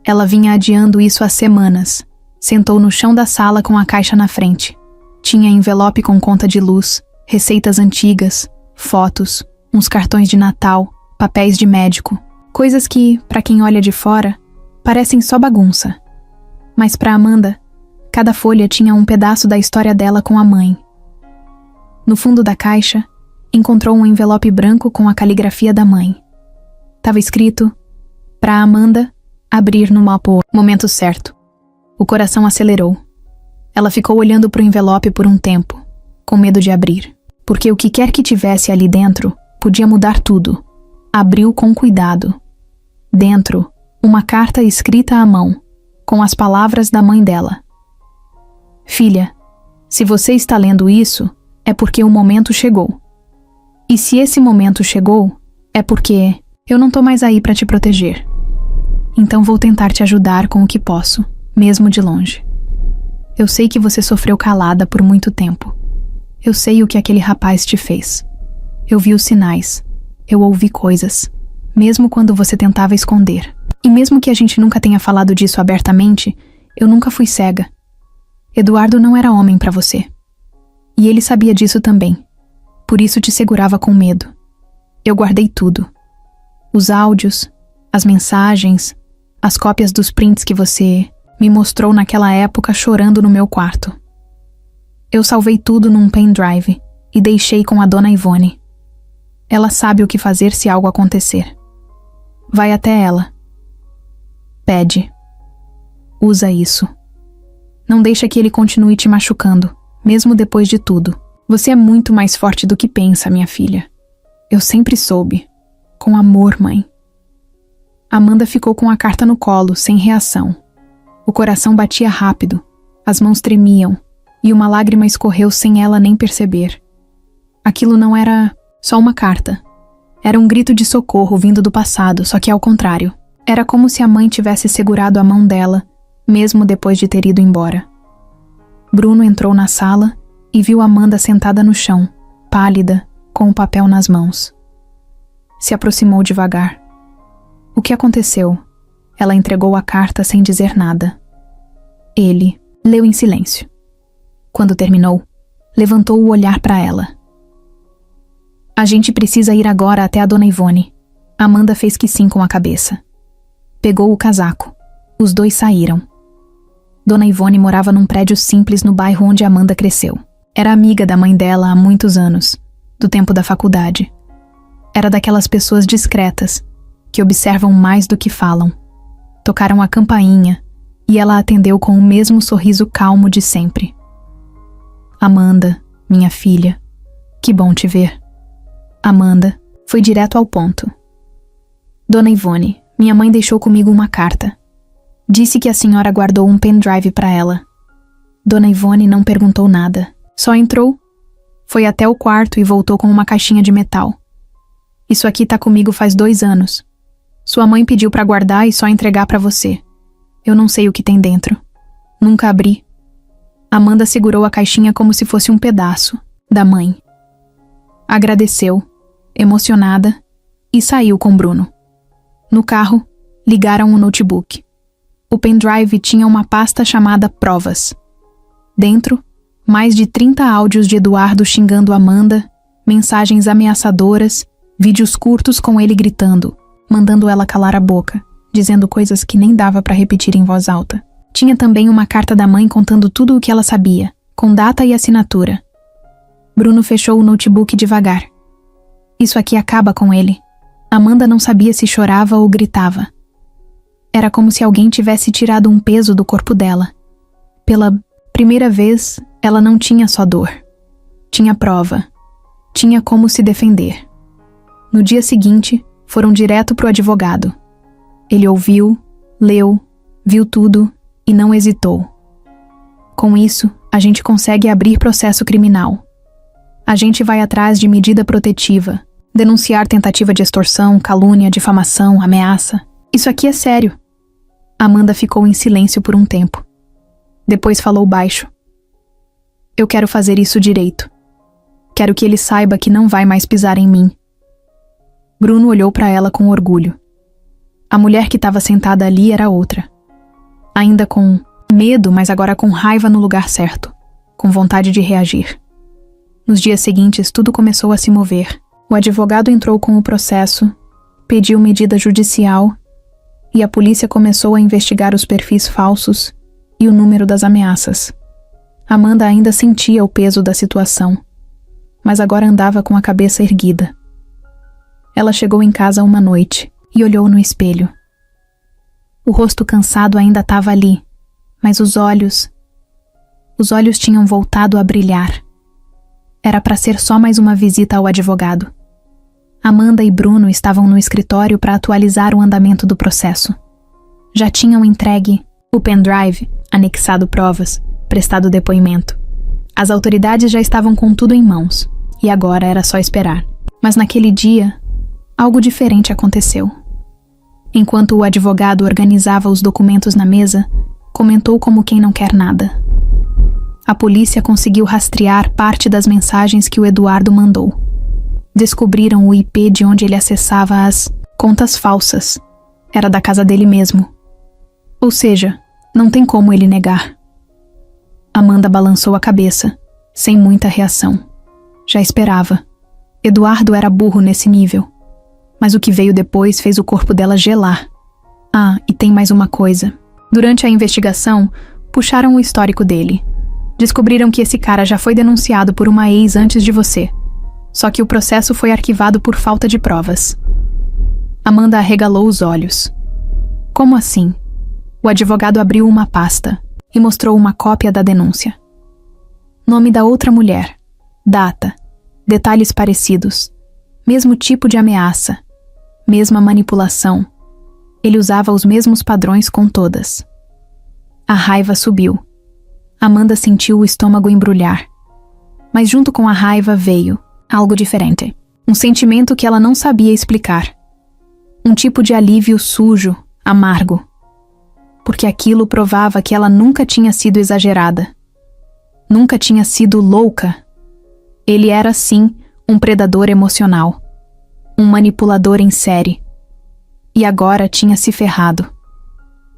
Ela vinha adiando isso há semanas. Sentou no chão da sala com a caixa na frente. Tinha envelope com conta de luz, receitas antigas, fotos, uns cartões de Natal, papéis de médico. Coisas que, para quem olha de fora, parecem só bagunça. Mas para Amanda, cada folha tinha um pedaço da história dela com a mãe. No fundo da caixa, encontrou um envelope branco com a caligrafia da mãe. Tava escrito, para Amanda, abrir no momento certo. O coração acelerou. Ela ficou olhando pro envelope por um tempo, com medo de abrir. Porque o que quer que tivesse ali dentro, podia mudar tudo. Abriu com cuidado. Dentro, uma carta escrita à mão, com as palavras da mãe dela. Filha, se você está lendo isso, é porque o momento chegou. E se esse momento chegou, é porque eu não tô mais aí para te proteger. Então vou tentar te ajudar com o que posso, mesmo de longe. Eu sei que você sofreu calada por muito tempo. Eu sei o que aquele rapaz te fez. Eu vi os sinais. Eu ouvi coisas. Mesmo quando você tentava esconder. E mesmo que a gente nunca tenha falado disso abertamente, eu nunca fui cega. Eduardo não era homem para você. E ele sabia disso também. Por isso te segurava com medo. Eu guardei tudo. Os áudios, as mensagens, as cópias dos prints que você me mostrou naquela época chorando no meu quarto. Eu salvei tudo num pendrive e deixei com a dona Ivone. Ela sabe o que fazer se algo acontecer. Vai até ela. Pede. Usa isso. Não deixa que ele continue te machucando, mesmo depois de tudo. Você é muito mais forte do que pensa, minha filha. Eu sempre soube. Com amor, mãe. Amanda ficou com a carta no colo, sem reação. O coração batia rápido, as mãos tremiam, e uma lágrima escorreu sem ela nem perceber. Aquilo não era só uma carta. Era um grito de socorro vindo do passado, só que ao contrário. Era como se a mãe tivesse segurado a mão dela, mesmo depois de ter ido embora. Bruno entrou na sala e viu Amanda sentada no chão, pálida, com o papel nas mãos. Se aproximou devagar. O que aconteceu? Ela entregou a carta sem dizer nada. Ele leu em silêncio. Quando terminou, levantou o olhar para ela. A gente precisa ir agora até a Dona Ivone. Amanda fez que sim com a cabeça. Pegou o casaco. Os dois saíram. Dona Ivone morava num prédio simples no bairro onde Amanda cresceu. Era amiga da mãe dela há muitos anos, do tempo da faculdade. Era daquelas pessoas discretas, que observam mais do que falam. Tocaram a campainha e ela atendeu com o mesmo sorriso calmo de sempre. Amanda, minha filha, que bom te ver. Amanda foi direto ao ponto. Dona Ivone, minha mãe deixou comigo uma carta. Disse que a senhora guardou um pendrive para ela. Dona Ivone não perguntou nada. Só entrou, foi até o quarto e voltou com uma caixinha de metal. Isso aqui tá comigo faz 2 anos. Sua mãe pediu para guardar e só entregar para você. Eu não sei o que tem dentro. Nunca abri. Amanda segurou a caixinha como se fosse um pedaço da mãe. Agradeceu, emocionada, e saiu com Bruno. No carro, ligaram o notebook. O pendrive tinha uma pasta chamada Provas. Dentro, mais de 30 áudios de Eduardo xingando Amanda, mensagens ameaçadoras, vídeos curtos com ele gritando, mandando ela calar a boca, dizendo coisas que nem dava para repetir em voz alta. Tinha também uma carta da mãe contando tudo o que ela sabia, com data e assinatura. Bruno fechou o notebook devagar. Isso aqui acaba com ele. Amanda não sabia se chorava ou gritava. Era como se alguém tivesse tirado um peso do corpo dela. Pela primeira vez, ela não tinha só dor. Tinha prova. Tinha como se defender. No dia seguinte, foram direto pro advogado. Ele ouviu, leu, viu tudo e não hesitou. Com isso, a gente consegue abrir processo criminal. A gente vai atrás de medida protetiva, denunciar tentativa de extorsão, calúnia, difamação, ameaça. Isso aqui é sério. Amanda ficou em silêncio por um tempo. Depois falou baixo. Eu quero fazer isso direito. Quero que ele saiba que não vai mais pisar em mim. Bruno olhou para ela com orgulho. A mulher que estava sentada ali era outra. Ainda com medo, mas agora com raiva no lugar certo, com vontade de reagir. Nos dias seguintes, tudo começou a se mover. O advogado entrou com o processo, pediu medida judicial e a polícia começou a investigar os perfis falsos e o número das ameaças. Amanda ainda sentia o peso da situação, mas agora andava com a cabeça erguida. Ela chegou em casa uma noite e olhou no espelho. O rosto cansado ainda estava ali, mas os olhos tinham voltado a brilhar. Era para ser só mais uma visita ao advogado. Amanda e Bruno estavam no escritório para atualizar o andamento do processo. Já tinham entregue o pendrive, anexado provas, prestado depoimento. As autoridades já estavam com tudo em mãos, e agora era só esperar. Mas naquele dia, algo diferente aconteceu. Enquanto o advogado organizava os documentos na mesa, comentou como quem não quer nada. A polícia conseguiu rastrear parte das mensagens que o Eduardo mandou. Descobriram o IP de onde ele acessava as contas falsas. Era da casa dele mesmo. Ou seja, não tem como ele negar. Amanda balançou a cabeça, sem muita reação. Já esperava. Eduardo era burro nesse nível. Mas o que veio depois fez o corpo dela gelar. Ah, e tem mais uma coisa. Durante a investigação, puxaram o histórico dele. Descobriram que esse cara já foi denunciado por uma ex antes de você. Só que o processo foi arquivado por falta de provas. Amanda arregalou os olhos. Como assim? O advogado abriu uma pasta e mostrou uma cópia da denúncia. Nome da outra mulher, data, detalhes parecidos, mesmo tipo de ameaça, mesma manipulação. Ele usava os mesmos padrões com todas. A raiva subiu. Amanda sentiu o estômago embrulhar. Mas junto com a raiva veio algo diferente. Um sentimento que ela não sabia explicar. Um tipo de alívio sujo, amargo. Porque aquilo provava que ela nunca tinha sido exagerada. Nunca tinha sido louca. Ele era, sim, um predador emocional. Um manipulador em série. E agora tinha se ferrado.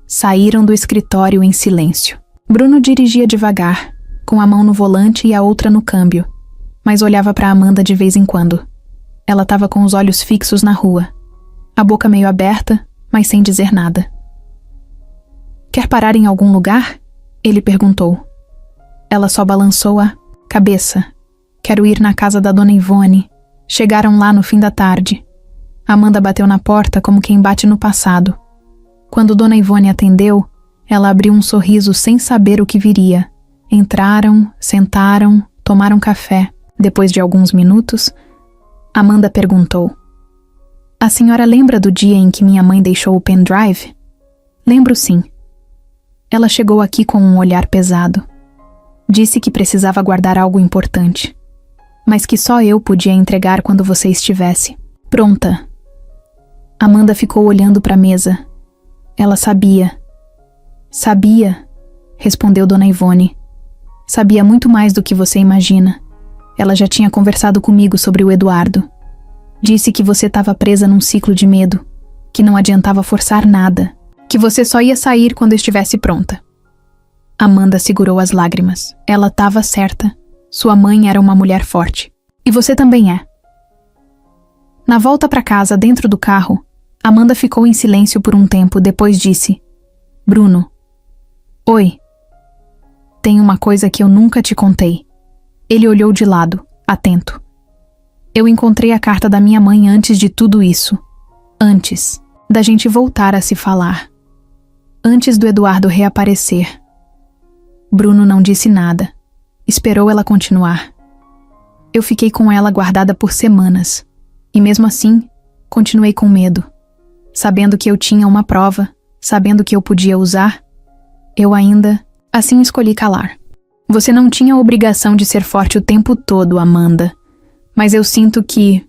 Saíram do escritório em silêncio. Bruno dirigia devagar, com a mão no volante e a outra no câmbio, mas olhava para Amanda de vez em quando. Ela estava com os olhos fixos na rua, a boca meio aberta, mas sem dizer nada. "Quer parar em algum lugar?" ele perguntou. Ela só balançou a cabeça. "Quero ir na casa da Dona Ivone." Chegaram lá no fim da tarde. Amanda bateu na porta como quem bate no passado. Quando Dona Ivone atendeu, ela abriu um sorriso sem saber o que viria. Entraram, sentaram, tomaram café. Depois de alguns minutos, Amanda perguntou: "A senhora lembra do dia em que minha mãe deixou o pendrive?" "Lembro, sim." Ela chegou aqui com um olhar pesado. Disse que precisava guardar algo importante, mas que só eu podia entregar quando você estivesse pronta. Amanda ficou olhando para a mesa. Ela sabia. "Sabia", respondeu Dona Ivone. "Sabia muito mais do que você imagina. Ela já tinha conversado comigo sobre o Eduardo. Disse que você estava presa num ciclo de medo, que não adiantava forçar nada, que você só ia sair quando estivesse pronta." Amanda segurou as lágrimas. Ela estava certa. Sua mãe era uma mulher forte. E você também é. Na volta para casa, dentro do carro, Amanda ficou em silêncio por um tempo, depois disse: "Bruno." "Oi." "Tem uma coisa que eu nunca te contei." Ele olhou de lado, atento. "Eu encontrei a carta da minha mãe antes de tudo isso. Antes da gente voltar a se falar. Antes do Eduardo reaparecer." Bruno não disse nada. Esperou ela continuar. "Eu fiquei com ela guardada por semanas. E mesmo assim, continuei com medo. Sabendo que eu tinha uma prova, sabendo que eu podia usar, eu ainda, assim escolhi calar. Você não tinha a obrigação de ser forte o tempo todo, Amanda. Mas eu sinto que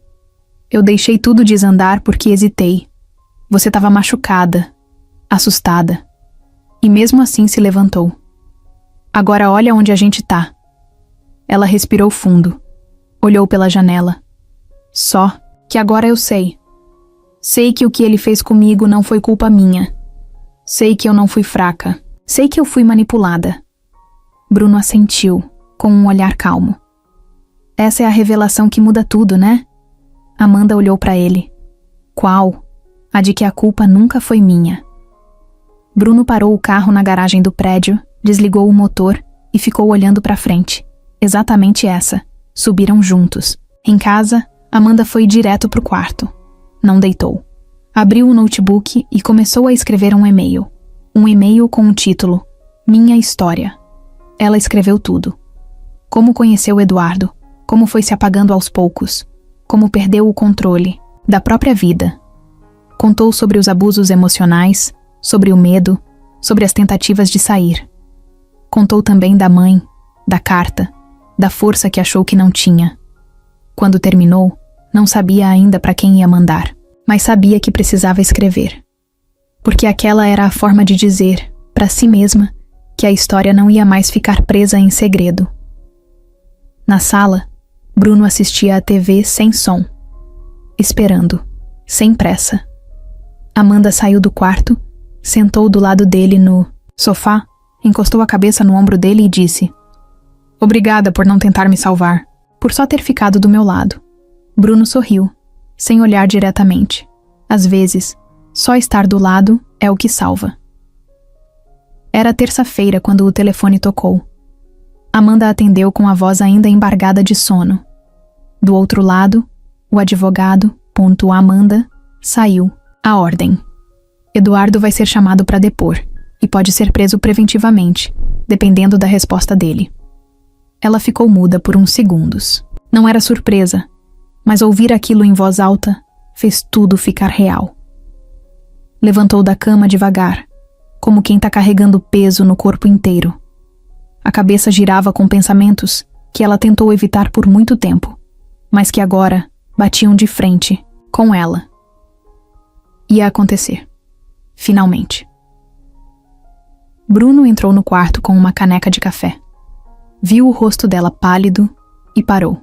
eu deixei tudo desandar porque hesitei. Você estava machucada, assustada. E mesmo assim se levantou. Agora olha onde a gente tá." Ela respirou fundo. Olhou pela janela. "Só que agora eu sei. Sei que o que ele fez comigo não foi culpa minha. Sei que eu não fui fraca. Sei que eu fui manipulada." Bruno assentiu, com um olhar calmo. "Essa é a revelação que muda tudo, né?" Amanda olhou para ele. "Qual? A de que a culpa nunca foi minha." Bruno parou o carro na garagem do prédio, desligou o motor e ficou olhando para frente. Exatamente essa. Subiram juntos. Em casa, Amanda foi direto pro quarto. Não deitou. Abriu o notebook e começou a escrever um e-mail. Um e-mail com o título "Minha História." Ela escreveu tudo. Como conheceu Eduardo, como foi se apagando aos poucos, como perdeu o controle da própria vida. Contou sobre os abusos emocionais, sobre o medo, sobre as tentativas de sair. Contou também da mãe, da carta, da força que achou que não tinha. Quando terminou, não sabia ainda para quem ia mandar, mas sabia que precisava escrever. Porque aquela era a forma de dizer, para si mesma, que a história não ia mais ficar presa em segredo. Na sala, Bruno assistia à TV sem som, esperando, sem pressa. Amanda saiu do quarto, sentou do lado dele no sofá, encostou a cabeça no ombro dele e disse: "Obrigada por não tentar me salvar, por só ter ficado do meu lado." Bruno sorriu, sem olhar diretamente. Às vezes, só estar do lado é o que salva. Era terça-feira quando o telefone tocou. Amanda atendeu com a voz ainda embargada de sono. Do outro lado, o advogado, Amanda, saiu. A ordem. Eduardo vai ser chamado para depor e pode ser preso preventivamente, dependendo da resposta dele. Ela ficou muda por uns segundos. Não era surpresa, mas ouvir aquilo em voz alta fez tudo ficar real. Levantou da cama devagar, como quem está carregando peso no corpo inteiro. A cabeça girava com pensamentos que ela tentou evitar por muito tempo, mas que agora batiam de frente com ela. Ia acontecer. Finalmente. Bruno entrou no quarto com uma caneca de café. Viu o rosto dela pálido e parou.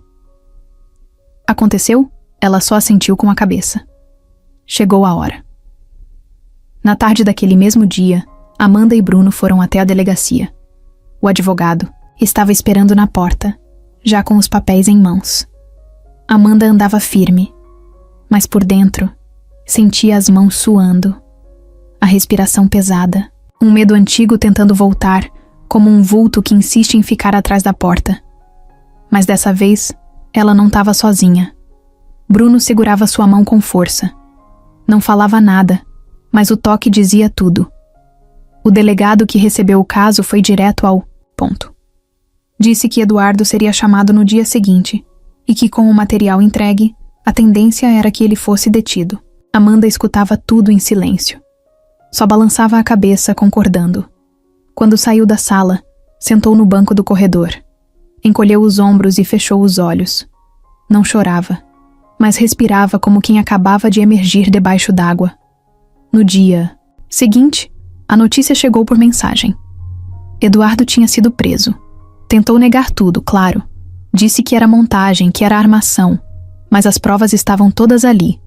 Aconteceu? Ela só assentiu com a cabeça. Chegou a hora. Na tarde daquele mesmo dia, Amanda e Bruno foram até a delegacia. O advogado estava esperando na porta, já com os papéis em mãos. Amanda andava firme, mas por dentro sentia as mãos suando, a respiração pesada, um medo antigo tentando voltar, como um vulto que insiste em ficar atrás da porta. Mas dessa vez, ela não estava sozinha. Bruno segurava sua mão com força. Não falava nada, mas o toque dizia tudo. O delegado que recebeu o caso foi direto ao ponto. Disse que Eduardo seria chamado no dia seguinte e que, com o material entregue, a tendência era que ele fosse detido. Amanda escutava tudo em silêncio. Só balançava a cabeça, concordando. Quando saiu da sala, sentou no banco do corredor. Encolheu os ombros e fechou os olhos. Não chorava, mas respirava como quem acabava de emergir debaixo d'água. No dia seguinte, a notícia chegou por mensagem. Eduardo tinha sido preso. Tentou negar tudo, claro. Disse que era montagem, que era armação, mas as provas estavam todas ali.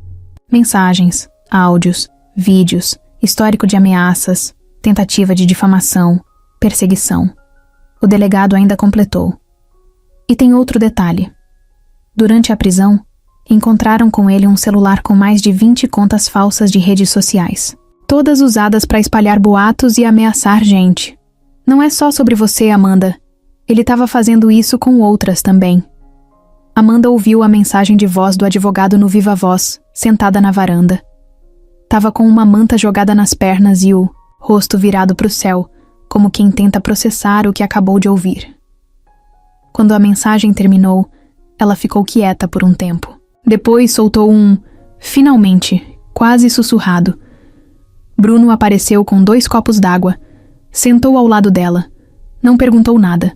Mensagens, áudios, vídeos, histórico de ameaças, tentativa de difamação, perseguição. O delegado ainda completou. E tem outro detalhe. Durante a prisão, encontraram com ele um celular com mais de 20 contas falsas de redes sociais, todas usadas para espalhar boatos e ameaçar gente. Não é só sobre você, Amanda. Ele estava fazendo isso com outras também. Amanda ouviu a mensagem de voz do advogado no viva voz, sentada na varanda. Tava com uma manta jogada nas pernas e o rosto virado para o céu, como quem tenta processar o que acabou de ouvir. Quando a mensagem terminou, ela ficou quieta por um tempo. Depois soltou um "finalmente", quase sussurrado. Bruno apareceu com 2 copos d'água, sentou ao lado dela, não perguntou nada.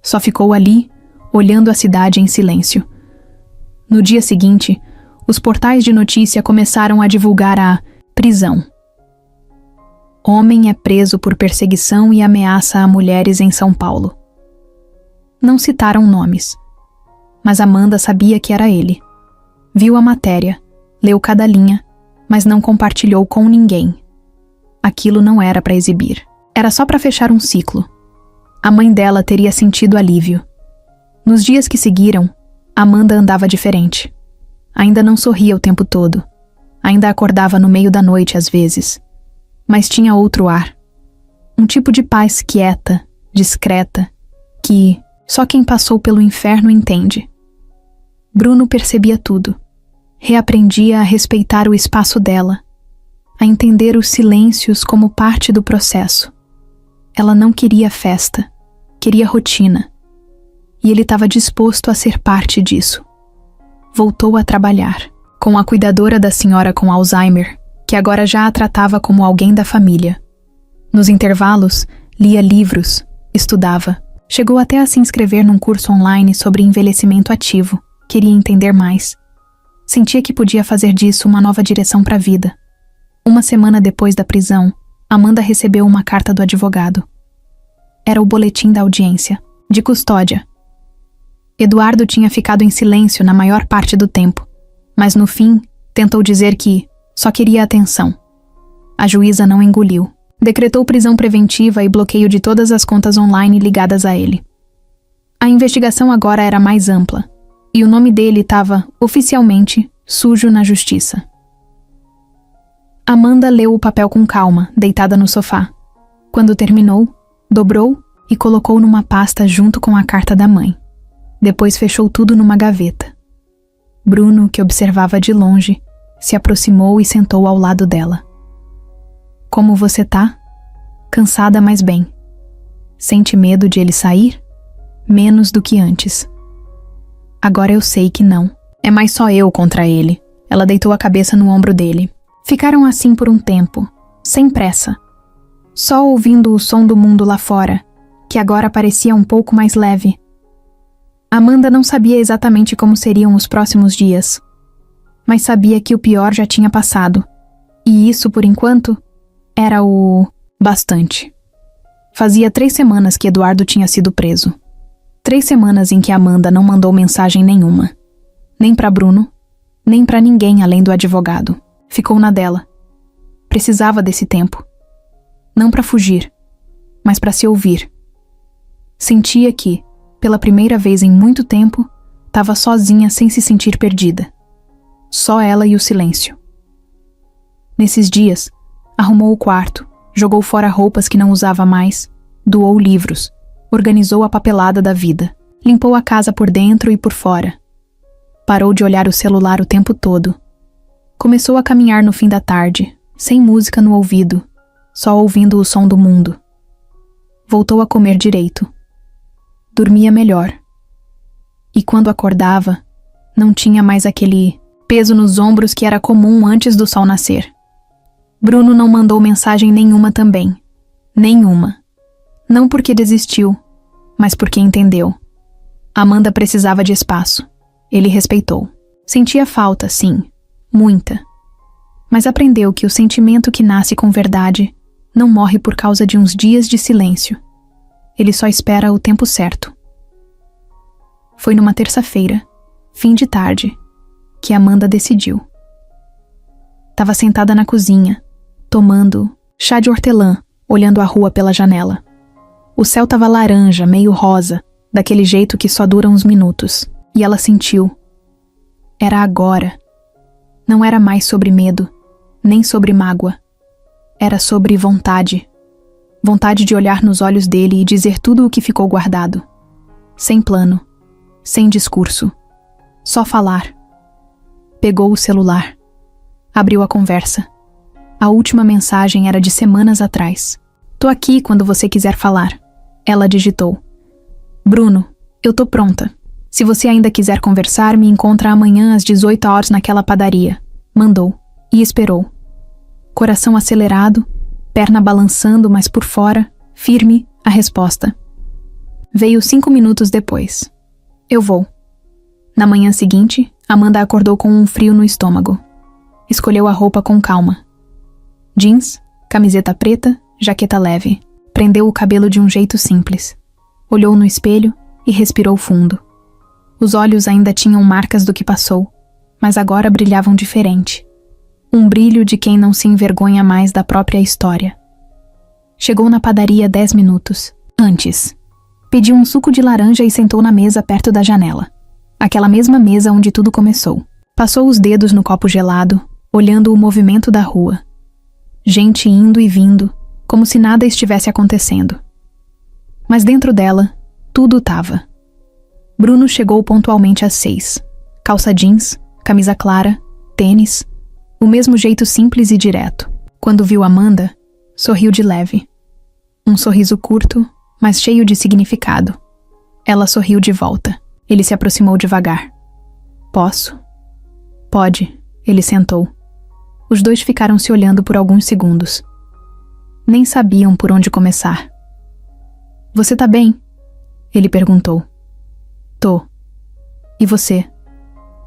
Só ficou ali, olhando a cidade em silêncio. No dia seguinte, os portais de notícia começaram a divulgar a prisão. Homem é preso por perseguição e ameaça a mulheres em São Paulo. Não citaram nomes, mas Amanda sabia que era ele. Viu a matéria, leu cada linha, mas não compartilhou com ninguém. Aquilo não era para exibir. Era só para fechar um ciclo. A mãe dela teria sentido alívio. Nos dias que seguiram, Amanda andava diferente. Ainda não sorria o tempo todo. Ainda acordava no meio da noite às vezes. Mas tinha outro ar. Um tipo de paz quieta, discreta, que só quem passou pelo inferno entende. Bruno percebia tudo. Reaprendia a respeitar o espaço dela, a entender os silêncios como parte do processo. Ela não queria festa, queria rotina. E ele estava disposto a ser parte disso. Voltou a trabalhar, com a cuidadora da senhora com Alzheimer, que agora já a tratava como alguém da família. Nos intervalos, lia livros, estudava. Chegou até a se inscrever num curso online sobre envelhecimento ativo. Queria entender mais. Sentia que podia fazer disso uma nova direção para a vida. Uma semana depois da prisão, Amanda recebeu uma carta do advogado. Era o boletim da audiência, de custódia. Eduardo tinha ficado em silêncio na maior parte do tempo, mas no fim tentou dizer que só queria atenção. A juíza não engoliu. Decretou prisão preventiva e bloqueio de todas as contas online ligadas a ele. A investigação agora era mais ampla, e o nome dele estava, oficialmente, sujo na justiça. Amanda leu o papel com calma, deitada no sofá. Quando terminou, dobrou e colocou numa pasta junto com a carta da mãe. Depois fechou tudo numa gaveta. Bruno, que observava de longe, se aproximou e sentou ao lado dela. Como você tá? Cansada, mas bem. Sente medo de ele sair? Menos do que antes. Agora eu sei que não. É mais só eu contra ele. Ela deitou a cabeça no ombro dele. Ficaram assim por um tempo, sem pressa. Só ouvindo o som do mundo lá fora, que agora parecia um pouco mais leve. Amanda não sabia exatamente como seriam os próximos dias, mas sabia que o pior já tinha passado. E isso, por enquanto, era o bastante. Fazia 3 semanas que Eduardo tinha sido preso. 3 semanas em que Amanda não mandou mensagem nenhuma. Nem para Bruno, nem para ninguém além do advogado. Ficou na dela. Precisava desse tempo. Não para fugir, mas para se ouvir. Sentia que, pela primeira vez em muito tempo, estava sozinha sem se sentir perdida. Só ela e o silêncio. Nesses dias, arrumou o quarto, jogou fora roupas que não usava mais, doou livros, organizou a papelada da vida, limpou a casa por dentro e por fora. Parou de olhar o celular o tempo todo. Começou a caminhar no fim da tarde, sem música no ouvido, só ouvindo o som do mundo. Voltou a comer direito. Dormia melhor. E quando acordava, não tinha mais aquele peso nos ombros que era comum antes do sol nascer. Bruno não mandou mensagem nenhuma também. Nenhuma. Não porque desistiu, mas porque entendeu. Amanda precisava de espaço. Ele respeitou. Sentia falta, sim. Muita. Mas aprendeu que o sentimento que nasce com verdade não morre por causa de uns dias de silêncio. Ele só espera o tempo certo. Foi numa terça-feira, fim de tarde, que Amanda decidiu. Estava sentada na cozinha, tomando chá de hortelã, olhando a rua pela janela. O céu estava laranja, meio rosa, daquele jeito que só dura uns minutos. E ela sentiu. Era agora. Não era mais sobre medo, nem sobre mágoa. Era sobre vontade. Vontade de olhar nos olhos dele e dizer tudo o que ficou guardado. Sem plano, sem discurso. Só falar. Pegou o celular. Abriu a conversa. A última mensagem era de semanas atrás. "Tô aqui quando você quiser falar." Ela digitou. "Bruno, eu tô pronta. Se você ainda quiser conversar, me encontra amanhã às 18 horas naquela padaria." Mandou. E esperou. Coração acelerado, perna balançando, mas por fora, firme, a resposta. Veio 5 minutos depois. "Eu vou." Na manhã seguinte, Amanda acordou com um frio no estômago. Escolheu a roupa com calma. Jeans, camiseta preta, jaqueta leve. Prendeu o cabelo de um jeito simples. Olhou no espelho e respirou fundo. Os olhos ainda tinham marcas do que passou, mas agora brilhavam diferente. Um brilho de quem não se envergonha mais da própria história. Chegou na padaria 10 minutos antes. Pediu um suco de laranja e sentou na mesa perto da janela. Aquela mesma mesa onde tudo começou. Passou os dedos no copo gelado, olhando o movimento da rua. Gente indo e vindo, como se nada estivesse acontecendo. Mas dentro dela, tudo tava. Bruno chegou pontualmente às 6. Calça jeans, camisa clara, tênis, o mesmo jeito simples e direto. Quando viu Amanda, sorriu de leve. Um sorriso curto, mas cheio de significado. Ela sorriu de volta. Ele se aproximou devagar. "Posso?" "Pode." Ele sentou. Os dois ficaram se olhando por alguns segundos. Nem sabiam por onde começar. "Você tá bem?" Ele perguntou. "Tô. E você?"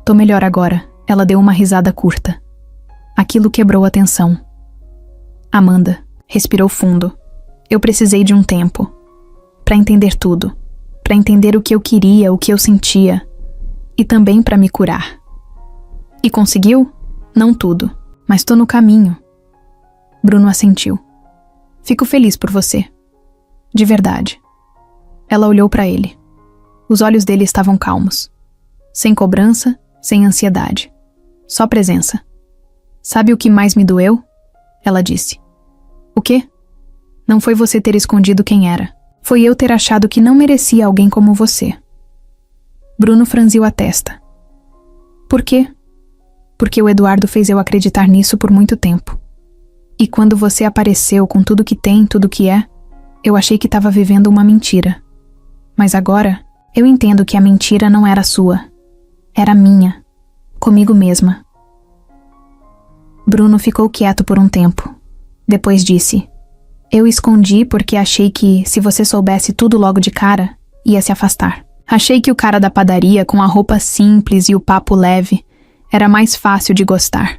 "Tô melhor agora." Ela deu uma risada curta. Aquilo quebrou a tensão. Amanda respirou fundo. "Eu precisei de um tempo. Pra entender tudo. Pra entender o que eu queria, o que eu sentia. E também pra me curar." "E conseguiu?" "Não tudo, mas tô no caminho." Bruno assentiu. "Fico feliz por você. De verdade." Ela olhou pra ele. Os olhos dele estavam calmos. Sem cobrança, sem ansiedade. Só presença. "Sabe o que mais me doeu?" Ela disse. "O quê?" "Não foi você ter escondido quem era. Foi eu ter achado que não merecia alguém como você." Bruno franziu a testa. "Por quê?" "Porque o Eduardo fez eu acreditar nisso por muito tempo. E quando você apareceu com tudo que tem, tudo que é, eu achei que estava vivendo uma mentira. Mas agora, eu entendo que a mentira não era sua. Era minha. Comigo mesma." Bruno ficou quieto por um tempo. Depois disse: "Eu escondi porque achei que, se você soubesse tudo logo de cara, ia se afastar. Achei que o cara da padaria, com a roupa simples e o papo leve, era mais fácil de gostar.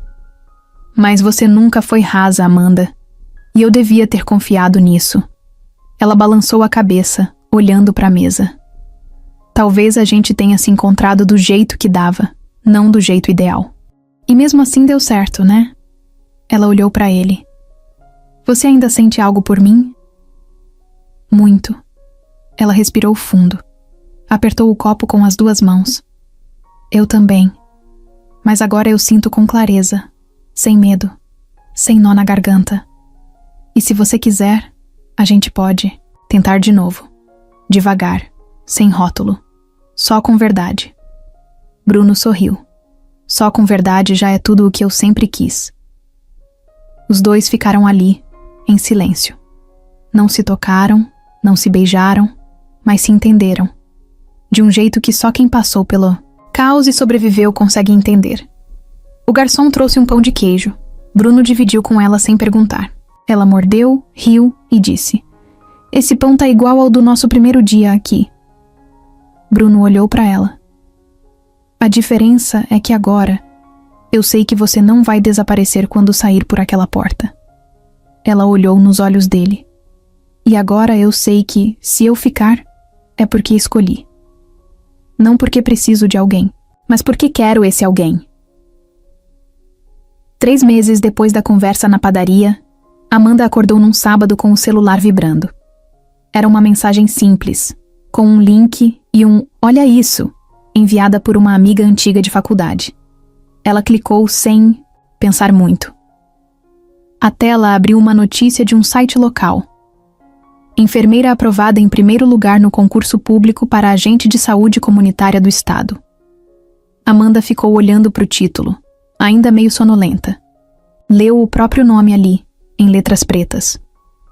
Mas você nunca foi rasa, Amanda. E eu devia ter confiado nisso." Ela balançou a cabeça, olhando para a mesa. Talvez a gente tenha se encontrado do jeito que dava, não do jeito ideal. E mesmo assim deu certo, né? Ela olhou para ele. Você ainda sente algo por mim? Muito. Ela respirou fundo. Apertou o copo com as 2 mãos. Eu também. Mas agora eu sinto com clareza, sem medo, sem nó na garganta. E se você quiser, a gente pode tentar de novo. Devagar, sem rótulo. Só com verdade. Bruno sorriu. Só com verdade já é tudo o que eu sempre quis. Os 2 ficaram ali, em silêncio. Não se tocaram, não se beijaram, mas se entenderam. De um jeito que só quem passou pelo caos e sobreviveu consegue entender. O garçom trouxe um pão de queijo. Bruno dividiu com ela sem perguntar. Ela mordeu, riu e disse: Esse pão tá igual ao do nosso primeiro dia aqui. Bruno olhou para ela. A diferença é que agora eu sei que você não vai desaparecer quando sair por aquela porta. Ela olhou nos olhos dele. E agora eu sei que, se eu ficar, é porque escolhi. Não porque preciso de alguém, mas porque quero esse alguém. 3 meses depois da conversa na padaria, Amanda acordou num sábado com o celular vibrando. Era uma mensagem simples, com um link e um "olha isso", enviada por uma amiga antiga de faculdade. Ela clicou sem pensar muito. A tela abriu uma notícia de um site local. Enfermeira aprovada em primeiro lugar no concurso público para agente de saúde comunitária do estado. Amanda ficou olhando para o título, ainda meio sonolenta. Leu o próprio nome ali, em letras pretas.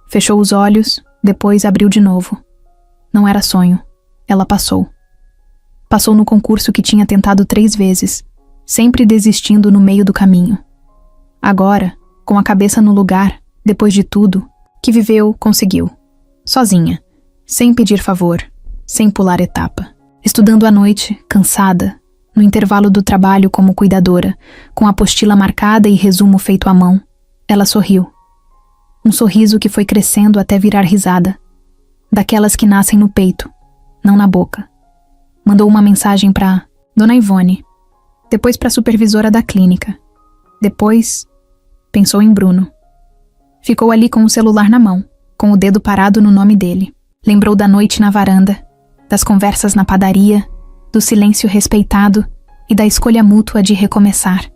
Fechou os olhos, depois abriu de novo. Não era sonho. Ela passou. Passou no concurso que tinha tentado 3 vezes, sempre desistindo no meio do caminho. Agora, com a cabeça no lugar, depois de tudo, que viveu, conseguiu. Sozinha, sem pedir favor, sem pular etapa. Estudando à noite, cansada, no intervalo do trabalho como cuidadora, com a apostila marcada e resumo feito à mão, ela sorriu. Um sorriso que foi crescendo até virar risada. Daquelas que nascem no peito, não na boca. Mandou uma mensagem para Dona Ivone, depois para a supervisora da clínica. Depois, pensou em Bruno. Ficou ali com o celular na mão, com o dedo parado no nome dele. Lembrou da noite na varanda, das conversas na padaria, do silêncio respeitado e da escolha mútua de recomeçar.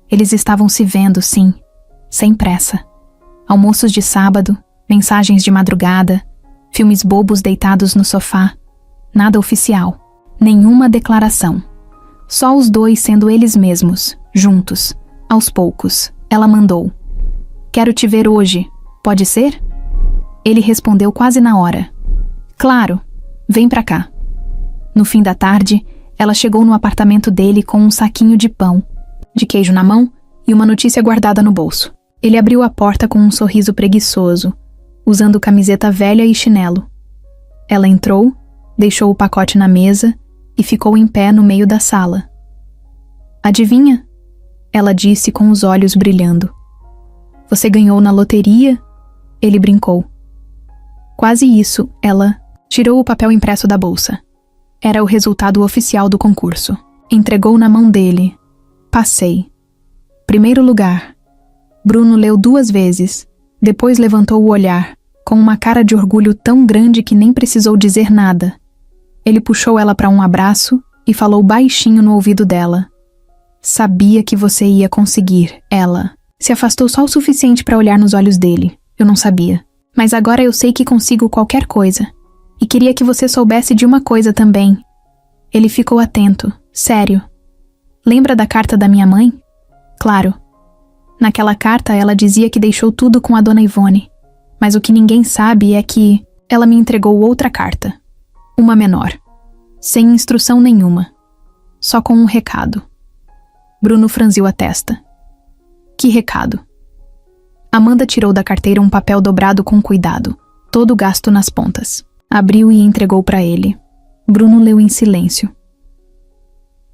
Eles estavam se vendo, sim, sem pressa. Almoços de sábado, mensagens de madrugada, filmes bobos deitados no sofá. Nada oficial, nenhuma declaração. Só os 2 sendo eles mesmos, juntos, aos poucos. Ela mandou: "Quero te ver hoje, pode ser?" Ele respondeu quase na hora: "Claro, vem pra cá." No fim da tarde, ela chegou no apartamento dele com um saquinho de pão, de queijo na mão e uma notícia guardada no bolso. Ele abriu a porta com um sorriso preguiçoso, usando camiseta velha e chinelo. Ela entrou, deixou o pacote na mesa e ficou em pé no meio da sala. "Adivinha?" Ela disse com os olhos brilhando. "Você ganhou na loteria?" Ele brincou. Quase isso, ela tirou o papel impresso da bolsa. Era o resultado oficial do concurso. Entregou na mão dele. "Passei. Primeiro lugar." Bruno leu 2 vezes, depois levantou o olhar, com uma cara de orgulho tão grande que nem precisou dizer nada. Ele puxou ela para um abraço e falou baixinho no ouvido dela. "Sabia que você ia conseguir." Ela se afastou só o suficiente para olhar nos olhos dele. "Eu não sabia. Mas agora eu sei que consigo qualquer coisa. E queria que você soubesse de uma coisa também." Ele ficou atento, sério. "Lembra da carta da minha mãe?" "Claro." Naquela carta ela dizia que deixou tudo com a Dona Ivone. Mas o que ninguém sabe é que ela me entregou outra carta. Uma menor. Sem instrução nenhuma. Só com um recado. Bruno franziu a testa. "Que recado?" Amanda tirou da carteira um papel dobrado com cuidado, todo gasto nas pontas. Abriu e entregou para ele. Bruno leu em silêncio.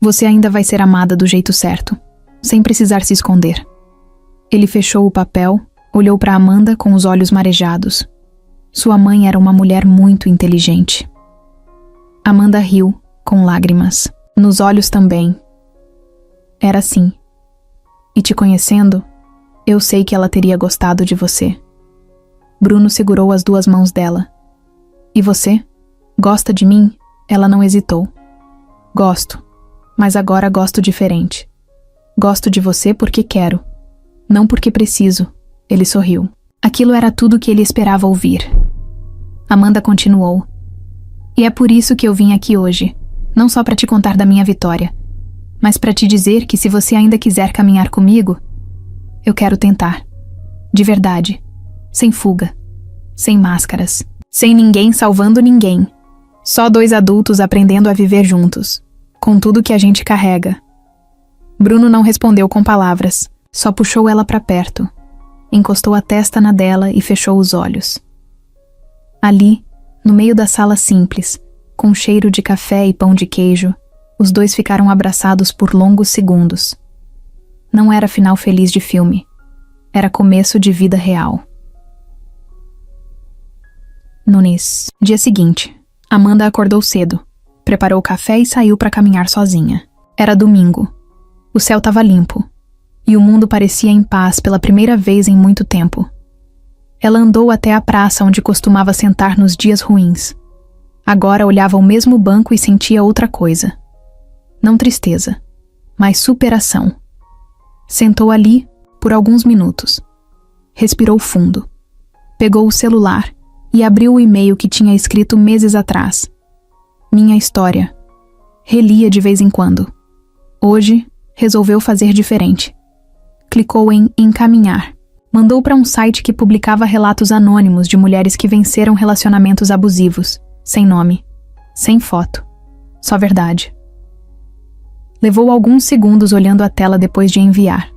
"Você ainda vai ser amada do jeito certo, sem precisar se esconder." Ele fechou o papel, olhou para Amanda com os olhos marejados. Sua mãe era uma mulher muito inteligente. Amanda riu, com lágrimas, nos olhos também. Era assim. E te conhecendo, eu sei que ela teria gostado de você. Bruno segurou as 2 mãos dela. E você? Gosta de mim? Ela não hesitou. Gosto, mas agora gosto diferente. Gosto de você porque quero, não porque preciso. Ele sorriu. Aquilo era tudo que ele esperava ouvir. Amanda continuou. E é por isso que eu vim aqui hoje, não só para te contar da minha vitória, mas para te dizer que se você ainda quiser caminhar comigo, eu quero tentar. De verdade. Sem fuga. Sem máscaras. Sem ninguém salvando ninguém. Só 2 adultos aprendendo a viver juntos, com tudo que a gente carrega. Bruno não respondeu com palavras, só puxou ela para perto, encostou a testa na dela e fechou os olhos. Ali, no meio da sala simples, com cheiro de café e pão de queijo, os 2 ficaram abraçados por longos segundos. Não era final feliz de filme, era começo de vida real. Nunes. Dia seguinte, Amanda acordou cedo, preparou o café e saiu para caminhar sozinha. Era domingo. O céu estava limpo, e o mundo parecia em paz pela primeira vez em muito tempo. Ela andou até a praça onde costumava sentar nos dias ruins. Agora olhava o mesmo banco e sentia outra coisa. Não tristeza, mas superação. Sentou ali por alguns minutos. Respirou fundo. Pegou o celular e abriu o e-mail que tinha escrito meses atrás. Minha história. Relia de vez em quando. Hoje, resolveu fazer diferente. Clicou em encaminhar. Mandou para um site que publicava relatos anônimos de mulheres que venceram relacionamentos abusivos, sem nome, sem foto, só verdade. Levou alguns segundos olhando a tela depois de enviar.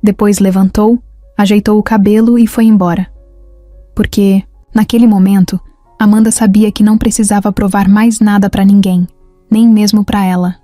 Depois levantou, ajeitou o cabelo e foi embora. Porque, naquele momento, Amanda sabia que não precisava provar mais nada para ninguém, nem mesmo para ela.